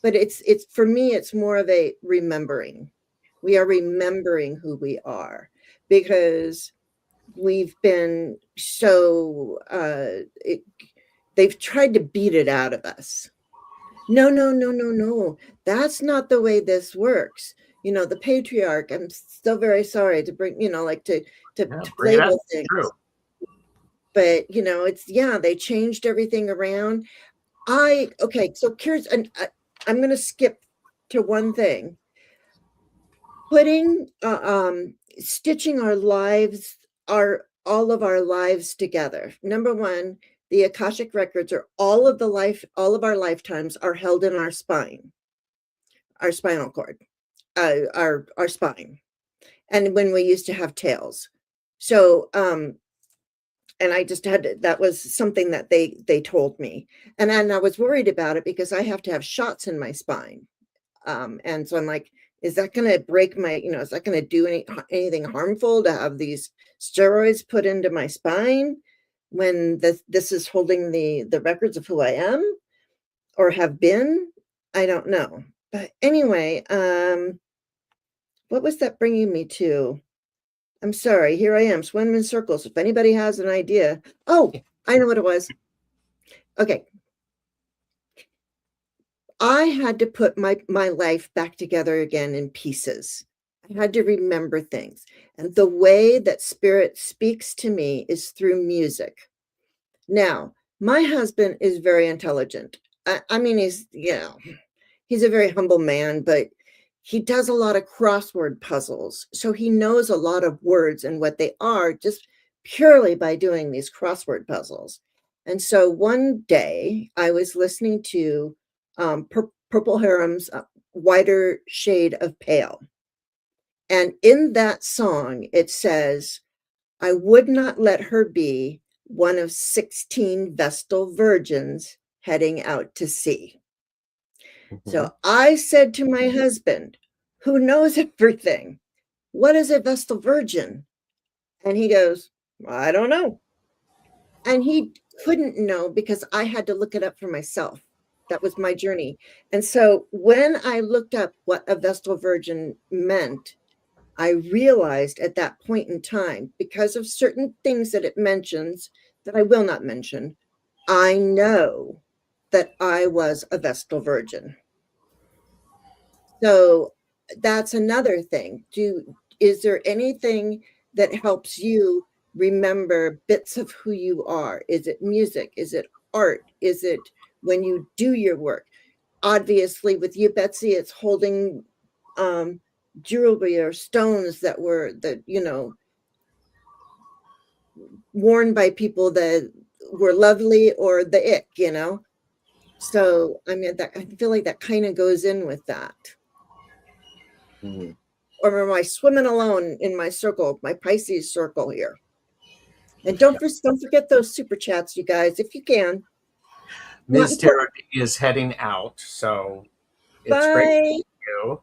C: but it's for me, it's more of a remembering. We are remembering who we are, because we've been so they've tried to beat it out of us. No, no, no, no, no. That's not the way this works. The patriarch, I'm still very sorry to bring, like, to
A: Bring it up.
C: label things.
A: True.
C: But, they changed everything around. Okay, so here's, and I'm going to skip to one thing. Putting, stitching our lives, all of our lives together. Number one, the Akashic records, are all of our lifetimes, are held in our spine, our spinal cord, our spine, and when we used to have tails. So, and I just that was something that they told me, and then I was worried about it because I have to have shots in my spine. And so I'm like, is that going to break my, is that going to do anything harmful to have these steroids put into my spine when this is holding the records of who I am or have been? I don't know. But anyway, what was that bringing me to? I'm sorry. Here I am, swimming in circles. If anybody has an idea. Oh, I know what it was. Okay. I had to put my life back together again in pieces. I had to remember things. And the way that spirit speaks to me is through music. Now, my husband is very intelligent. I mean, he's a very humble man, but he does a lot of crossword puzzles. So he knows a lot of words and what they are just purely by doing these crossword puzzles. And so one day I was listening to Purple Harem's Whiter Shade of Pale. And in that song, it says, I would not let her be one of 16 Vestal virgins heading out to sea. So I said to my husband, who knows everything, what is a Vestal virgin? And he goes, I don't know. And he couldn't know because I had to look it up for myself. That was my journey. And so when I looked up what a Vestal virgin meant, I realized at that point in time, because of certain things that it mentions that I will not mention, I know that I was a Vestal virgin. So that's another thing. Is there anything that helps you remember bits of who you are? Is it music? Is it art? Is it when you do your work? Obviously, with you, Betsy, it's holding jewelry or stones that were worn by people that were lovely or the ick, So I mean, I feel like that kind of goes in with that. Or am I swimming alone in my circle, my Pisces circle here? And don't forget those super chats, you guys, if you can.
A: Ms. Tarot is heading out, so it's great to meet you.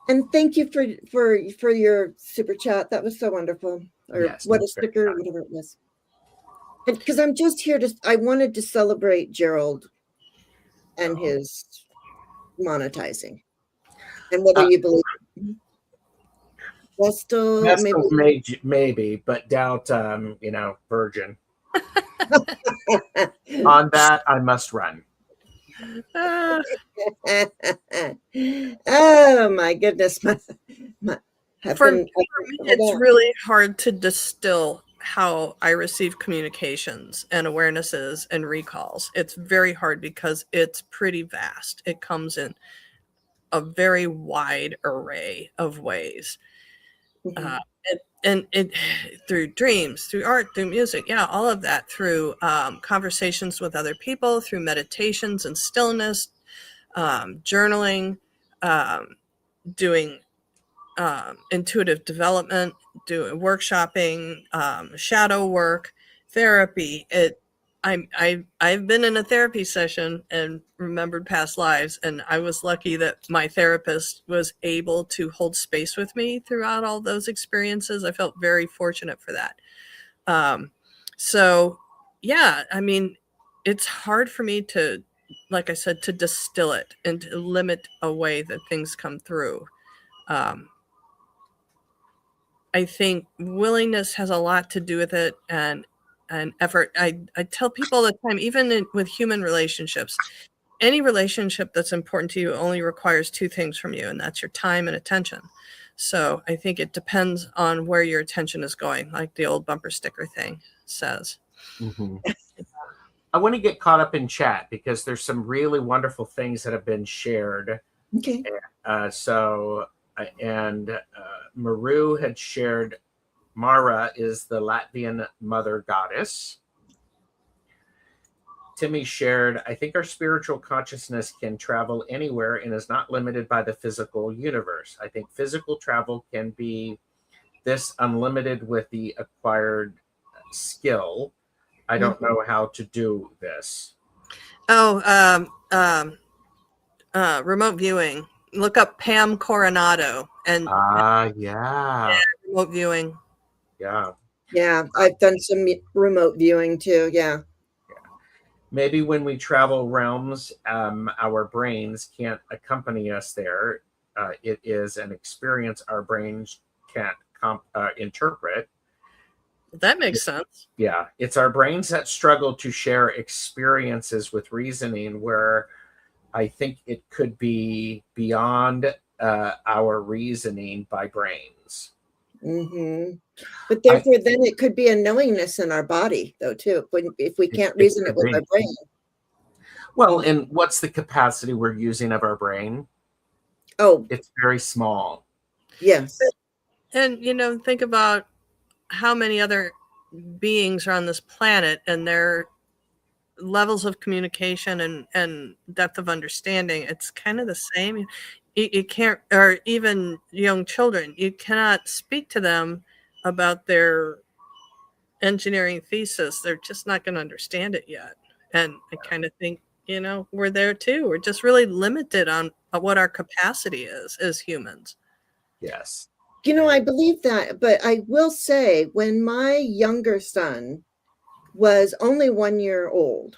C: And thank you for your super chat. That was so wonderful. Or
A: yes,
C: what a sticker, whatever it was. Because I'm just here I wanted to celebrate Gerald and his monetizing. And whether you believe Vestal,
A: maybe, but doubt, virgin. On that, I must run.
C: Oh my goodness.
B: For me, it's really hard to distill how I receive communications and awarenesses and recalls. It's very hard because it's pretty vast. It comes in a very wide array of ways. And it through dreams, through art, through music, all of that, through conversations with other people, through meditations and stillness, journaling, doing intuitive development, doing workshopping, shadow work, therapy. I've been in a therapy session and remembered past lives, and I was lucky that my therapist was able to hold space with me throughout all those experiences. I felt very fortunate for that. So yeah, I mean, it's hard for me to, like I said, to distill it and to limit a way that things come through. I think willingness has a lot to do with it, and effort. I tell people all the time, even with human relationships, any relationship that's important to you only requires two things from you, and that's your time and attention. So I think it depends on where your attention is going, like the old bumper sticker thing says.
A: I want to get caught up in chat because there's some really wonderful things that have been shared.
C: Okay.
A: Maru had shared Mara is the Latvian mother goddess. Timmy shared, I think our spiritual consciousness can travel anywhere and is not limited by the physical universe. I think physical travel can be this unlimited with the acquired skill. I don't know how to do this.
B: Remote viewing. Look up Pam Coronado and remote viewing.
C: Yeah, I've done some remote viewing too. Yeah.
A: Maybe when we travel realms, our brains can't accompany us there. It is an experience our brains can't interpret.
B: That makes sense.
A: Yeah, it's our brains that struggle to share experiences with reasoning, where I think it could be beyond our reasoning by brains.
C: But therefore, then it could be a knowingness in our body, though, too, if we can't reason it with our brain.
A: Well, and what's the capacity we're using of our brain?
C: Oh,
A: it's very small.
C: Yes.
B: And, think about how many other beings are on this planet and their levels of communication and depth of understanding. It's kind of the same. You can't, or even young children, you cannot speak to them about their engineering thesis, they're just not going to understand it yet. And I kind of think, we're there too. We're just really limited on what our capacity is as humans.
A: Yes.
C: I believe that, but I will say, when my younger son was only 1 year old,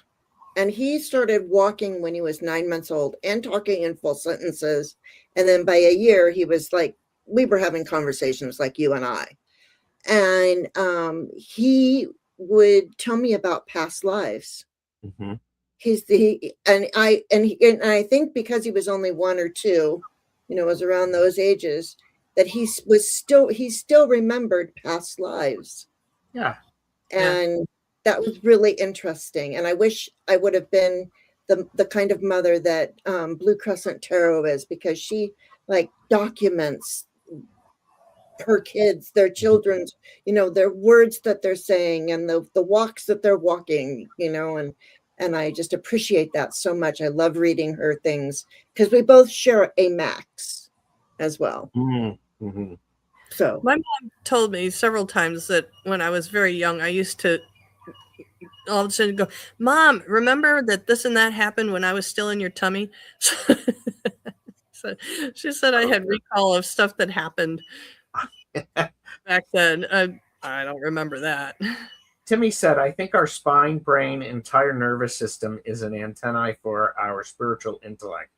C: and he started walking when he was 9 months old and talking in full sentences, and then by a year, he was like, we were having conversations like you and I. And he would tell me about past lives.
A: Mm-hmm.
C: And I think because he was only 1 or 2, was around those ages, that he still remembered past lives.
A: Yeah.
C: And that was really interesting. And I wish I would have been the kind of mother that Blue Crescent Tarot is, because she documents her kids, their children's, their words that they're saying, and the walks that they're walking, and I just appreciate that so much. I love reading her things because we both share a Max as well.
A: Mm-hmm.
C: So
B: my mom told me several times that when I was very young, I used to all of a sudden go, Mom, remember that this and that happened when I was still in your tummy? So she said I had recall of stuff that happened back then. I don't remember that.
A: Timmy said, I think our spine, brain, entire nervous system is an antennae for our spiritual intellect.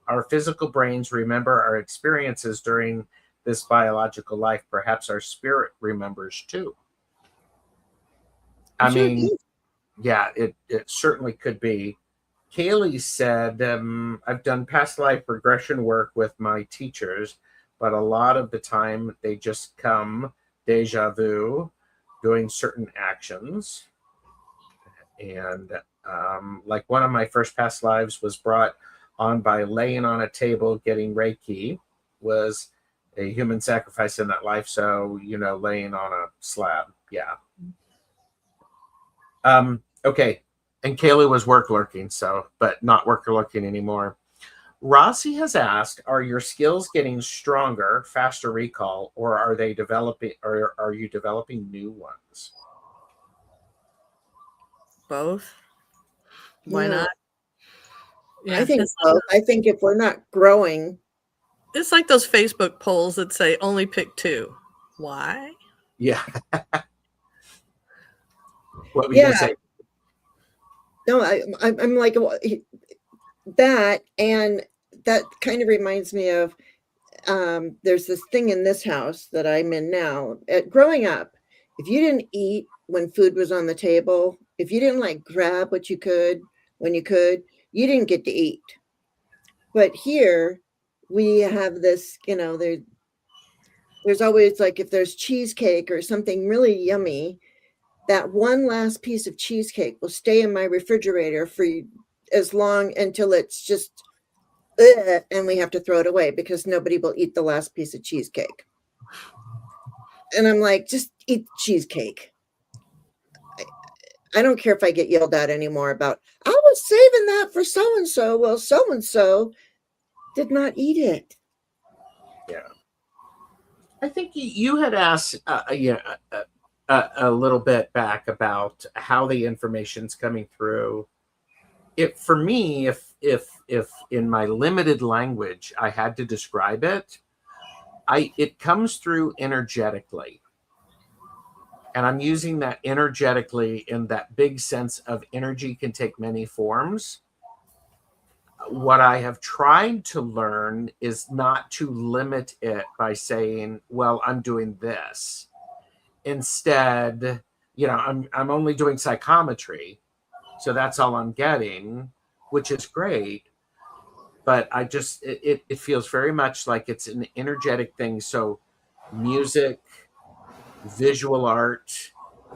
A: Our physical brains remember our experiences during this biological life. Perhaps our spirit remembers too. I mean, yeah, it certainly could be. Kaylee said, I've done past life regression work with my teachers, but a lot of the time they just come deja vu, doing certain actions. And like one of my first past lives was brought on by laying on a table, getting Reiki, was a human sacrifice in that life. So, laying on a slab. Yeah. Okay. And Kaylee was work lurking, but not work lurking anymore. Rossi has asked, are your skills getting stronger, faster recall, or are you developing new ones?
B: Both. Why not?
C: Yeah, I think both. I think if we're not growing.
B: It's like those Facebook polls that say only pick 2. Why?
A: Yeah. What were you going to say?
C: No, I'm like that, and that kind of reminds me of there's this thing in this house that I'm in now. Growing up, if you didn't eat when food was on the table, if you didn't grab what you could when you could, you didn't get to eat. But here we have this, there's always if there's cheesecake or something really yummy, that one last piece of cheesecake will stay in my refrigerator for as long until it's just, and we have to throw it away because nobody will eat the last piece of cheesecake. And I'm like, just eat cheesecake. I don't care if I get yelled at anymore about, I was saving that for so-and-so. Well, so-and-so did not eat it.
A: Yeah. I think you had asked a little bit back about how the information's coming through. For me, if in my limited language I had to describe it, it comes through energetically. And I'm using that energetically in that big sense of energy can take many forms. What I have tried to learn is not to limit it by saying, well, I'm doing this. Instead, I'm only doing psychometry. So that's all I'm getting, which is great. But I just, it feels very much like it's an energetic thing. So music, visual art,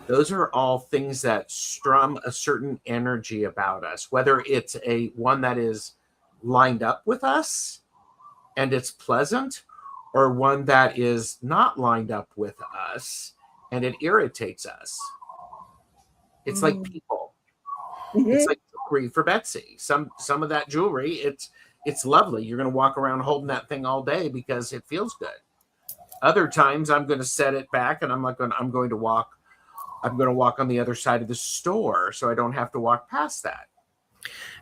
A: those are all things that strum a certain energy about us, whether it's one that is lined up with us and it's pleasant, or one that is not lined up with us and it irritates us. It's like people. Mm-hmm. It's like jewelry for Betsy. Some of that jewelry, it's lovely. You're going to walk around holding that thing all day because it feels good. Other times I'm going to set it back and I'm going to walk I'm going to walk on the other side of the store so I don't have to walk past that.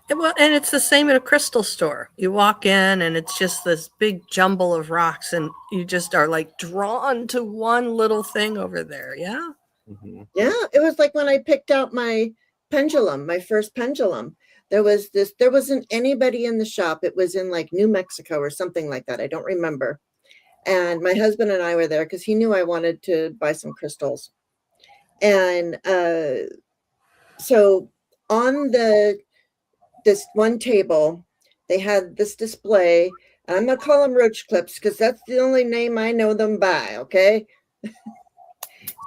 B: Well, and it's the same at a crystal store. You walk in and it's just this big jumble of rocks, and you just are like drawn to one little thing over there. Yeah.
A: Mm-hmm.
C: Yeah, it was like when I picked out my pendulum, my first pendulum. There wasn't anybody in the shop. It was in like New Mexico or something like that. I don't remember. And my husband and I were there because he knew I wanted to buy some crystals. And so on this one table, they had this display. And I'm gonna call them roach clips because that's the only name I know them by. Okay.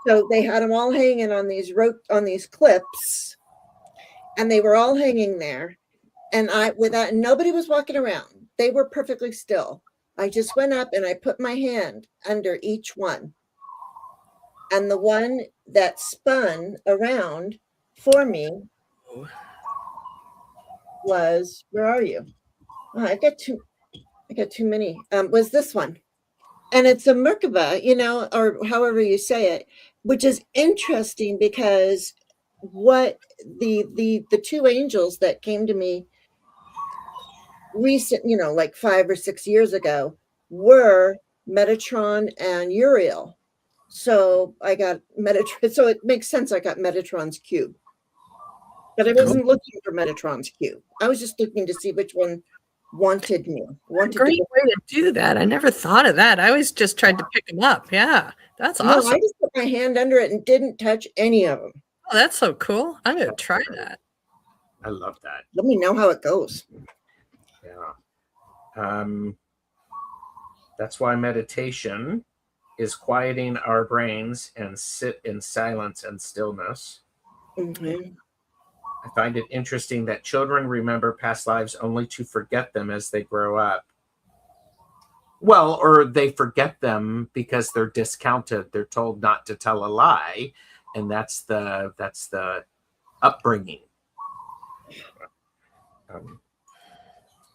C: So they had them all hanging on these clips, and they were all hanging there. And nobody was walking around. They were perfectly still. I just went up and I put my hand under each one. And the one that spun around for me was, where are you? Oh, I got too many. Was this one. And it's a Merkaba, or however you say it, which is interesting because what the two angels that came to me recent, like 5 or 6 years ago, were Metatron and Uriel. So I got Metatron. So it makes sense. I got Metatron's cube, but I wasn't looking for Metatron's cube. I was just looking to see which one wanted me.
B: Great way to do that. I never thought of that. I always just tried to pick them up. Yeah, that's awesome.
C: No, I just put my hand under it and didn't touch any of them.
B: Oh, that's so cool. I'm going to try that.
A: I love that.
C: Let me know how it goes.
A: Yeah. That's why meditation is quieting our brains and sit in silence and stillness.
C: Mm-hmm.
A: I find it interesting that children remember past lives only to forget them as they grow up. Well, or they forget them because they're discounted. They're told not to tell a lie, and that's the upbringing.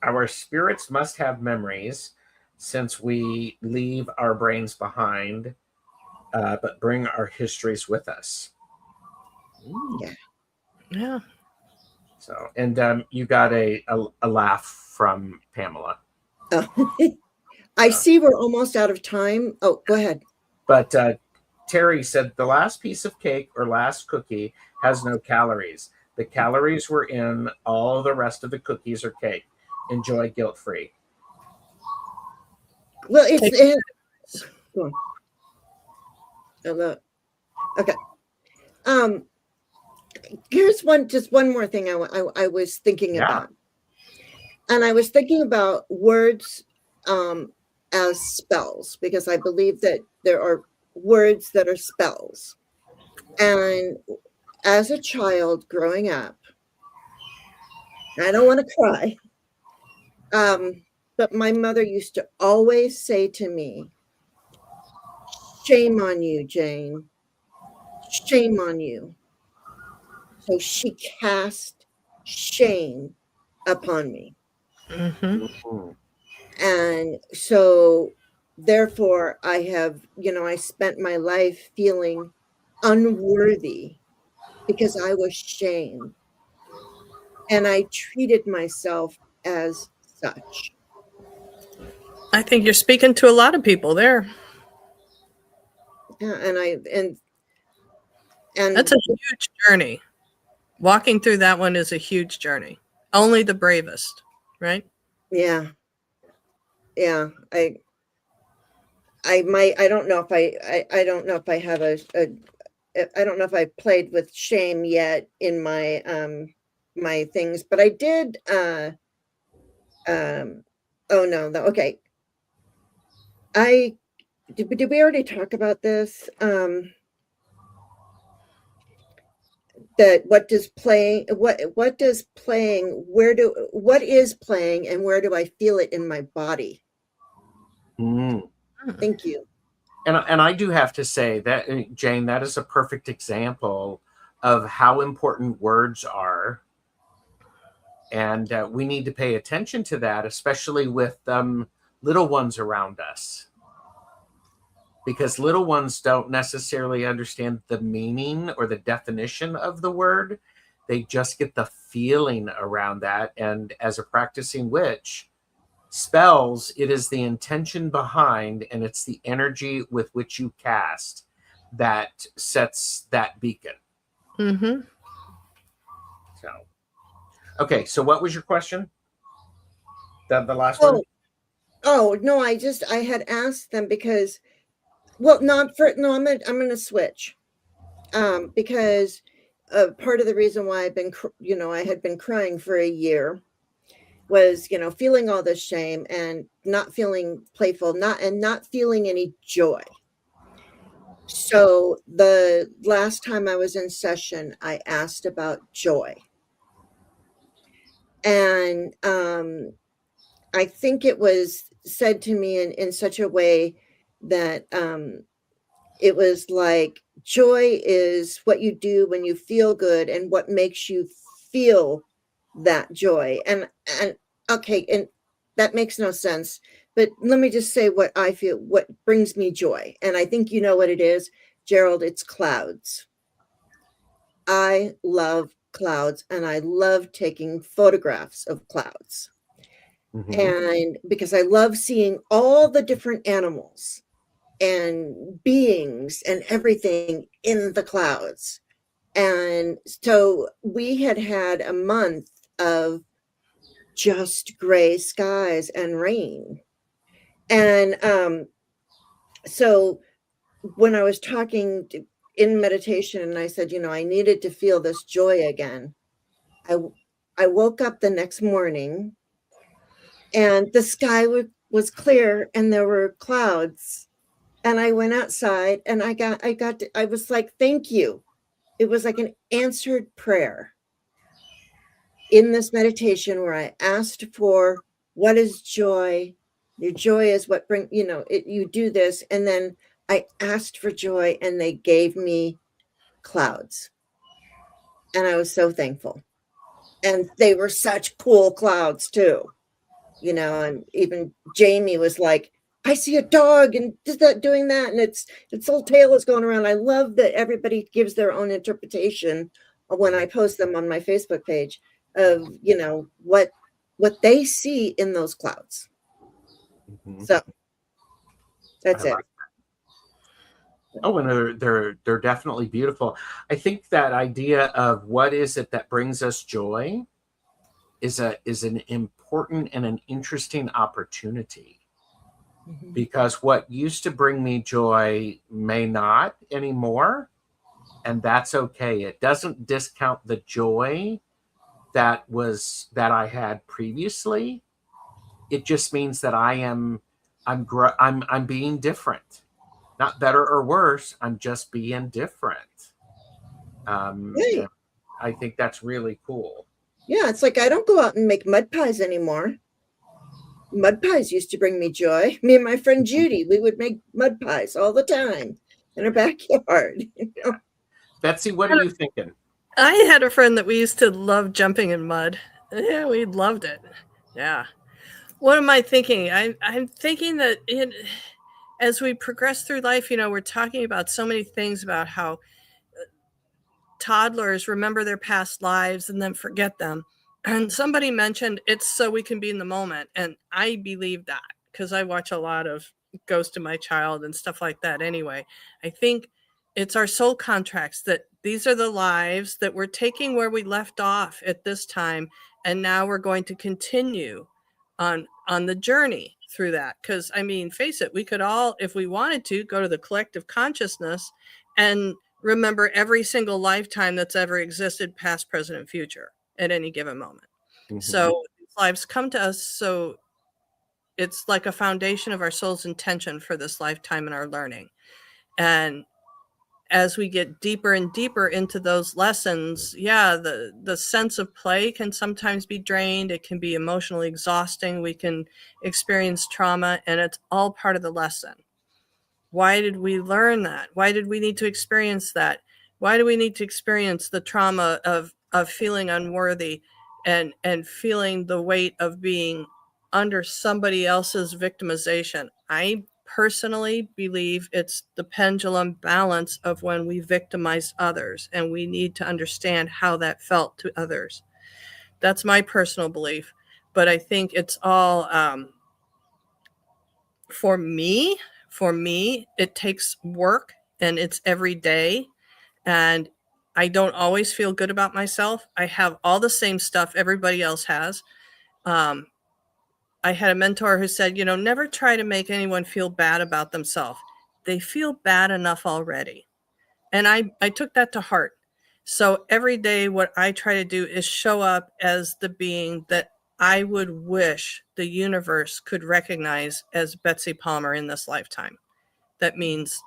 A: Our spirits must have memories, since we leave our brains behind, but bring our histories with us.
B: Yeah.
A: So, and you got a laugh from Pamela.
C: Oh. I see we're almost out of time. Oh, go ahead.
A: But Terry said the last piece of cake or last cookie has no calories. The calories were in all the rest of the cookies or cake. Enjoy guilt-free.
C: Well, go on. Hello. Okay. Here's just one more thing I was thinking about. And I was thinking about words as spells, because I believe that there are words that are spells. And as a child growing up, I don't want to cry, but my mother used to always say to me, "Shame on you, Jane. Shame on you." So she cast shame upon me.
B: Mm-hmm.
C: And so therefore I have, I spent my life feeling unworthy because I was shamed. And I treated myself as such.
B: I think you're speaking to a lot of people there.
C: Yeah, and
B: that's a huge journey. Walking through that one is a huge journey. Only the bravest, right?
C: Yeah. Yeah. I don't know if I don't know if I have I don't know if I played with shame yet in my my things, but I did oh no, okay. Did we already talk about this? That what is playing and where do I feel it in my body? Thank you.
A: And I do have to say that, Jane, that is a perfect example of how important words are. And we need to pay attention to that, especially with little ones around us. because little ones don't necessarily understand the meaning or the definition of the word. They just get the feeling around that. And as a practicing witch, spells, it is the intention behind, and it's the energy with which you cast that sets that beacon.
B: Mm-hmm.
A: So, okay. So what was your question? The last one?
C: Oh, no, I had asked them because, I'm going to switch. Because part of the reason why I had been crying for a year was, feeling all this shame and not feeling playful, not feeling any joy. So the last time I was in session, I asked about joy. And I think it was said to me in such a way that it was like, joy is what you do when you feel good and what makes you feel that joy. And okay, and that makes no sense. But let me just say what I feel, what brings me joy. And I think you know what it is, Gerald, it's clouds. I love clouds and I love taking photographs of clouds.
A: Mm-hmm.
C: And because I love seeing all the different animals and beings and everything in the clouds. And so we had a month of just gray skies and rain. And so when I was talking in meditation and I said, I needed to feel this joy again, I woke up the next morning and the sky was clear and there were clouds. And I went outside and I was like, thank you. It was like an answered prayer in this meditation where I asked for, what is joy? Your joy is what you do this. And then I asked for joy and they gave me clouds. And I was so thankful. And they were such cool clouds too. And even Jamie was like, I see a dog and doing that, and its little tail is going around. I love that everybody gives their own interpretation when I post them on my Facebook page of what they see in those clouds.
A: Mm-hmm.
C: So that's it.
A: Oh, and they're definitely beautiful. I think that idea of what is it that brings us joy is an important and an interesting opportunity. Mm-hmm. Because what used to bring me joy may not anymore, and that's okay. It doesn't discount the joy that I had previously. It just means that I'm being different. Not better or worse. I'm just being different.
C: Right.
A: I think that's really cool.
C: Yeah, it's like I don't go out and make mud pies anymore. Mud pies used to bring me joy. Me and my friend Judy, we would make mud pies all the time in our backyard.
A: Yeah. Betsy, what are you thinking?
B: I had a friend that we used to love jumping in mud. Yeah, we loved it. Yeah. What am I thinking? I'm thinking that as we progress through life, we're talking about so many things about how toddlers remember their past lives and then forget them. And somebody mentioned it's so we can be in the moment. And I believe that because I watch a lot of Ghost of My Child and stuff like that anyway. I think it's our soul contracts that these are the lives that we're taking where we left off at this time. And now we're going to continue on the journey through that. Because, face it, we could all, if we wanted to, go to the collective consciousness and remember every single lifetime that's ever existed, past, present, and future at any given moment. Mm-hmm. So lives come to us. So it's like a foundation of our soul's intention for this lifetime and our learning. And as we get deeper and deeper into those lessons, the sense of play can sometimes be drained. It can be emotionally exhausting. We can experience trauma, and it's all part of the lesson. Why did we learn that? Why did we need to experience that? Why do we need to experience the trauma of feeling unworthy and feeling the weight of being under somebody else's victimization? I personally believe it's the pendulum balance of when we victimize others, and we need to understand how that felt to others. That's my personal belief. But I think it's all, for me, it takes work, and it's every day. And I don't always feel good about myself. I have all the same stuff everybody else has. I had a mentor who said, never try to make anyone feel bad about themselves. They feel bad enough already. And I took that to heart. So every day, what I try to do is show up as the being that I would wish the universe could recognize as Betsy Palmer in this lifetime. That means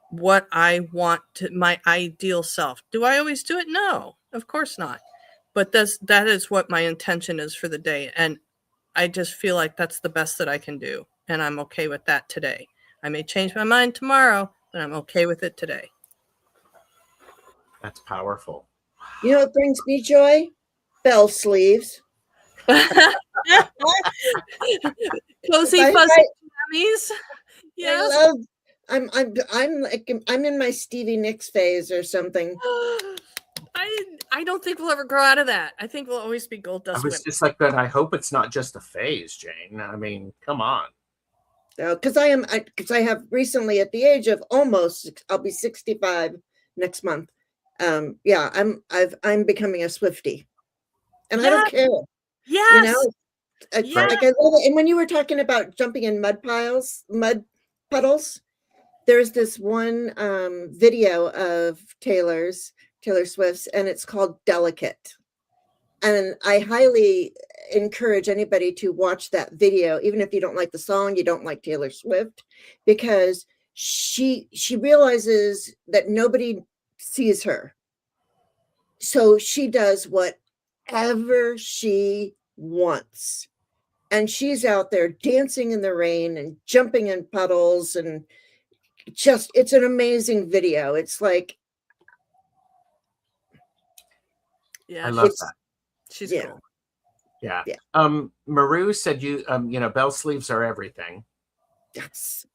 B: what I want to, my ideal self. Do I always do it? No, of course not. But that is what my intention is for the day. And I just feel like that's the best that I can do. And I'm okay with that today. I may change my mind tomorrow, but I'm okay with it today.
A: That's powerful.
C: You know what brings me joy? Bell sleeves.
B: Cozy fuzzy jammies. Yes.
C: I love. I'm like I'm in my Stevie Nicks phase or something.
B: I don't think we'll ever grow out of that. I think we'll always be gold dust.
A: I was just like that. I hope it's not just a phase, Jane. I mean, come on.
C: Because I have recently, at the age of almost, I'll be 65 next month. I'm becoming a Swiftie, and I don't care.
B: Yes.
C: I love it. And when you were talking about jumping in mud puddles, there's this one video of Taylor Swift's, and it's called Delicate. And I highly encourage anybody to watch that video, even if you don't like the song, you don't like Taylor Swift, because she realizes that nobody sees her. So she does whatever she wants. And she's out there dancing in the rain and jumping in puddles, and it's an amazing video. It's like,
B: yeah,
A: I love that.
B: She's cool.
A: Yeah. Maru said bell sleeves are everything.
C: Yes.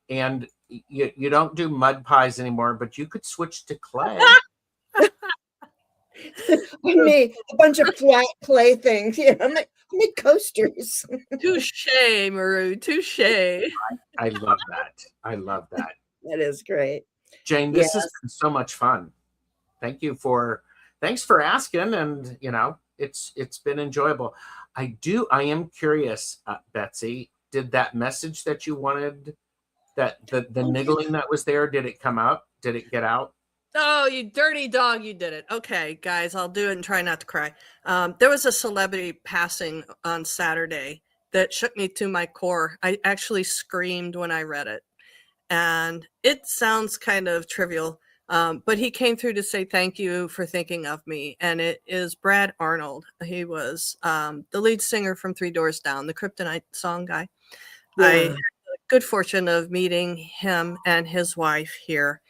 A: And you don't do mud pies anymore, but you could switch to clay.
C: I made a bunch of flat clay things. Yeah, I made coasters.
B: Touche, Maru. Touche.
A: I love that. I love that.
C: That is great.
A: Jane, this has been so much fun. Thanks for asking, and it's been enjoyable. I am curious, Betsy, did that message that you wanted, that the niggling that was there, did it come up? Did it get out?
B: Oh, you dirty dog, you did it. Okay, guys, I'll do it and try not to cry. There was a celebrity passing on Saturday that shook me to my core. I actually screamed when I read it. And it sounds kind of trivial, but he came through to say thank you for thinking of me. And it is Brad Arnold. He was the lead singer from Three Doors Down, the Kryptonite song guy. Yeah. I had the good fortune of meeting him and his wife here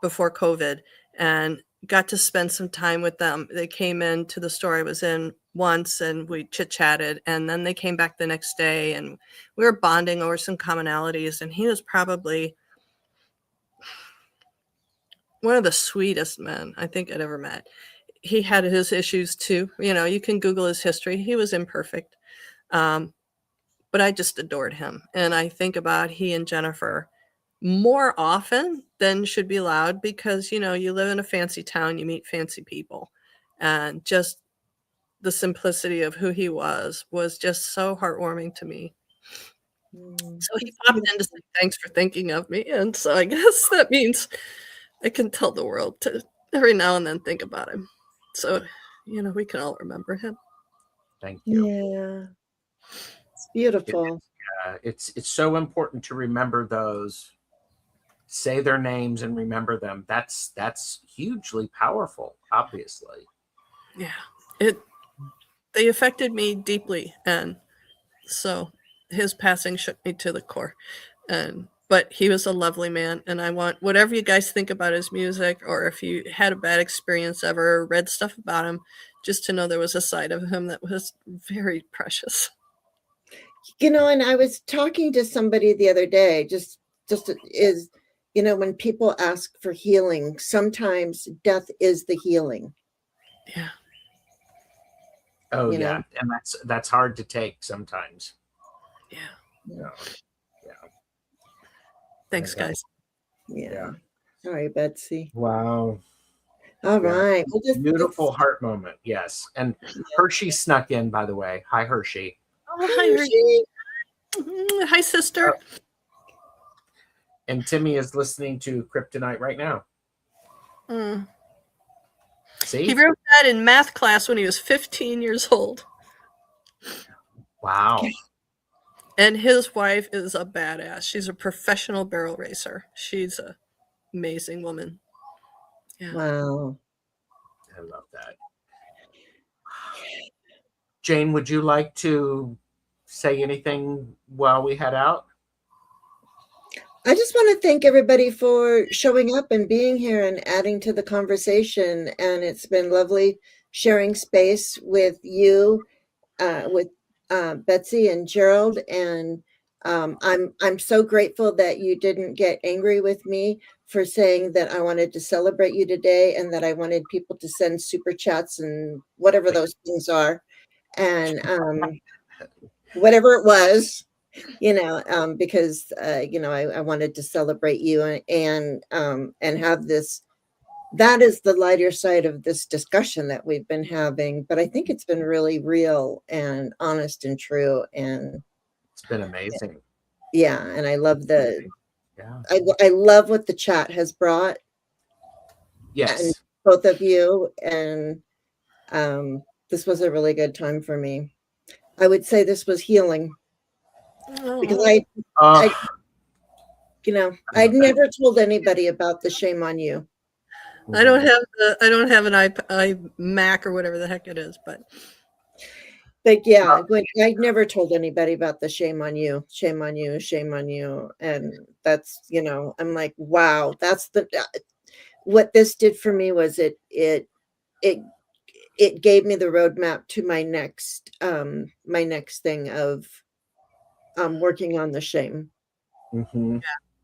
B: before COVID, and got to spend some time with them. They came into the store I was in once, and we chit-chatted, and then they came back the next day, and we were bonding over some commonalities. And he was probably one of the sweetest men I think I'd ever met. He had his issues too. You can Google his history. He was imperfect. But I just adored him. And I think about he and Jennifer more often than should be allowed, because, you live in a fancy town, you meet fancy people, and just the simplicity of who he was just so heartwarming to me. So he popped in to say thanks for thinking of me. And so I guess that means I can tell the world to every now and then think about him. So, we can all remember him.
A: Thank you.
C: Yeah. It's beautiful.
A: It's so important to remember those, say their names and remember them. That's hugely powerful, obviously.
B: Yeah. They affected me deeply, and so his passing shook me to the core. But he was a lovely man, and I want whatever you guys think about his music, or if you had a bad experience ever, read stuff about him, just to know there was a side of him that was very precious.
C: And I was talking to somebody the other day, just is, when people ask for healing, sometimes death is the healing.
B: Yeah.
A: Oh
C: You
A: yeah,
C: know?
A: and that's hard to take sometimes.
B: Yeah.
A: Yeah.
B: Thanks,
A: Okay.
B: guys.
C: Yeah. Sorry, Betsy.
A: Wow.
C: All
A: Yeah.
C: right. Well,
A: Beautiful heart moment. Yes. And Hershey snuck in, by the way. Hi, Hershey.
B: Oh, hi, Hershey. Hi, sister.
A: And Timmy is listening to Kryptonite right now.
B: Mm.
A: See?
B: He wrote that in math class when he was 15 years old.
A: Wow.
B: And his wife is a badass. She's a professional barrel racer. She's an amazing woman. Yeah.
C: Wow.
A: I love that. Jane, would you like to say anything while we head out?
C: I just want to thank everybody for showing up and being here and adding to the conversation. And it's been lovely sharing space with you, with Betsy and Gerald. And I'm so grateful that you didn't get angry with me for saying that I wanted to celebrate you today and that I wanted people to send super chats and whatever those things are. And whatever it was. Because I wanted to celebrate you and have this. That is the lighter side of this discussion that we've been having, but I think it's been really real and honest and true, and
A: It's been amazing.
C: yeah, and I love
A: Yeah.
C: I love what the chat has brought.
A: Yes.
C: And both of you, and this was a really good time for me. I would say this was healing. Because I'd never told anybody about the shame on you.
B: I don't have an iMac or whatever the heck it is, but
C: yeah, I'd never told anybody about the shame on you, shame on you, shame on you. And that's, I'm like, wow, that's what this did for me was it gave me the roadmap to my next thing of working on the shame.
A: Mm-hmm.
B: Yeah,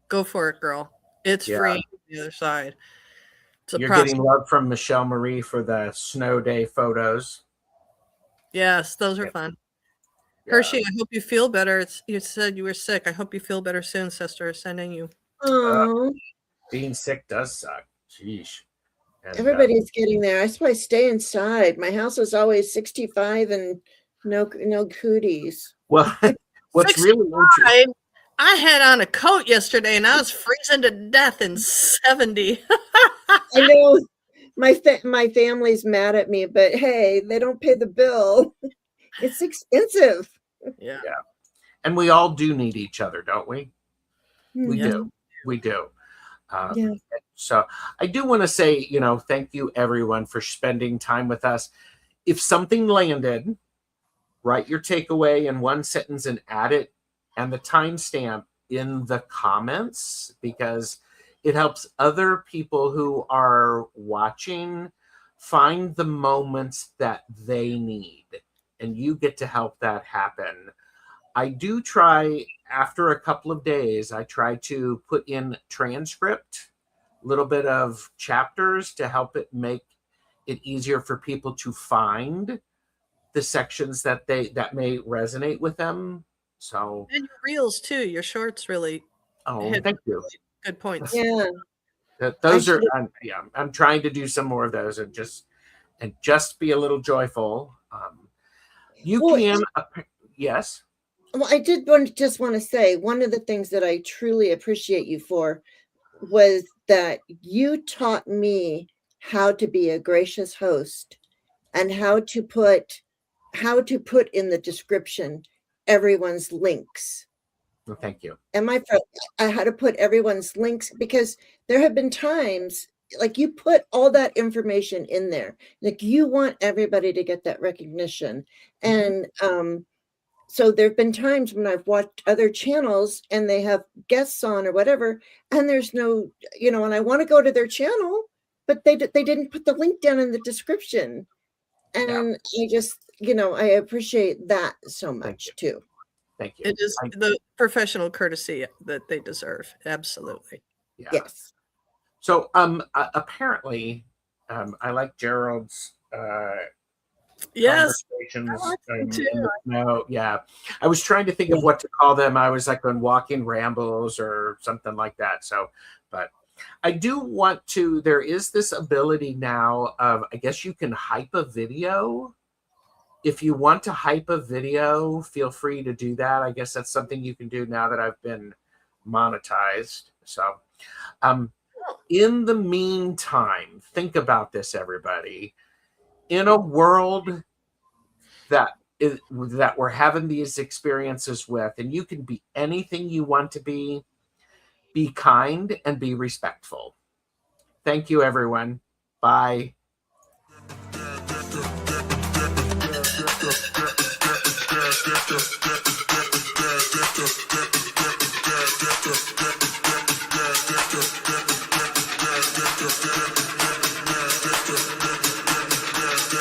B: go for it, girl. It's free on the other side.
A: You're getting love from Michelle Marie for the snow day photos.
B: Yes, those are fun. Yeah. Hershey, I hope you feel better. You said you were sick. I hope you feel better soon, sister. Sending you.
A: Being sick does suck. Jeez. And,
C: everybody's getting there. That's why I stay inside. My house is always 65 and no cooties.
A: Well, what's 65? Really interesting.
B: I had on a coat yesterday and I was freezing to death in 70.
C: I know my family's mad at me, but hey, they don't pay the bill. It's expensive.
B: Yeah.
A: And we all do need each other, don't we?
C: Mm-hmm.
A: We do. We do. So I do want to say, thank you everyone for spending time with us. If something landed, write your takeaway in one sentence and add it and the timestamp in the comments, because it helps other people who are watching find the moments that they need, and you get to help that happen. I do try, after a couple of days, I try to put in transcript, a little bit of chapters to help it make it easier for people to find the sections that may resonate with them. So,
B: and your reels too, your shorts really.
A: Thank you.
B: Good points.
C: Yeah.
A: Those are, I'm trying to do some more of those and just be a little joyful. Yes.
C: Well, I did just want to say one of the things that I truly appreciate you for was that you taught me how to be a gracious host and how to put in the description everyone's links.
A: Well, thank you.
C: And I had to put everyone's links because there have been times like you put all that information in there, like you want everybody to get that recognition. And so there have been times when I've watched other channels and they have guests on or whatever, and there's no, and I want to go to their channel, but they didn't put the link down in the description. And I just, I appreciate that so much too.
A: Thank you.
B: It is the professional courtesy that they deserve. Absolutely.
A: Yeah.
C: Yes.
A: So apparently, I like Gerald's
B: Yes.
A: conversations.
B: I like them too.
A: No, yeah. I was trying to think of what to call them. I was like on walking rambles or something like that. So, but I do want to, there is this ability now of, I guess you can hype a video. If you want to hype a video, feel free to do that. I guess that's something you can do now that I've been monetized. So, in the meantime, think about this, everybody. In a world that we're having these experiences with, and you can be anything you want to be kind and be respectful. Thank you, everyone. Bye.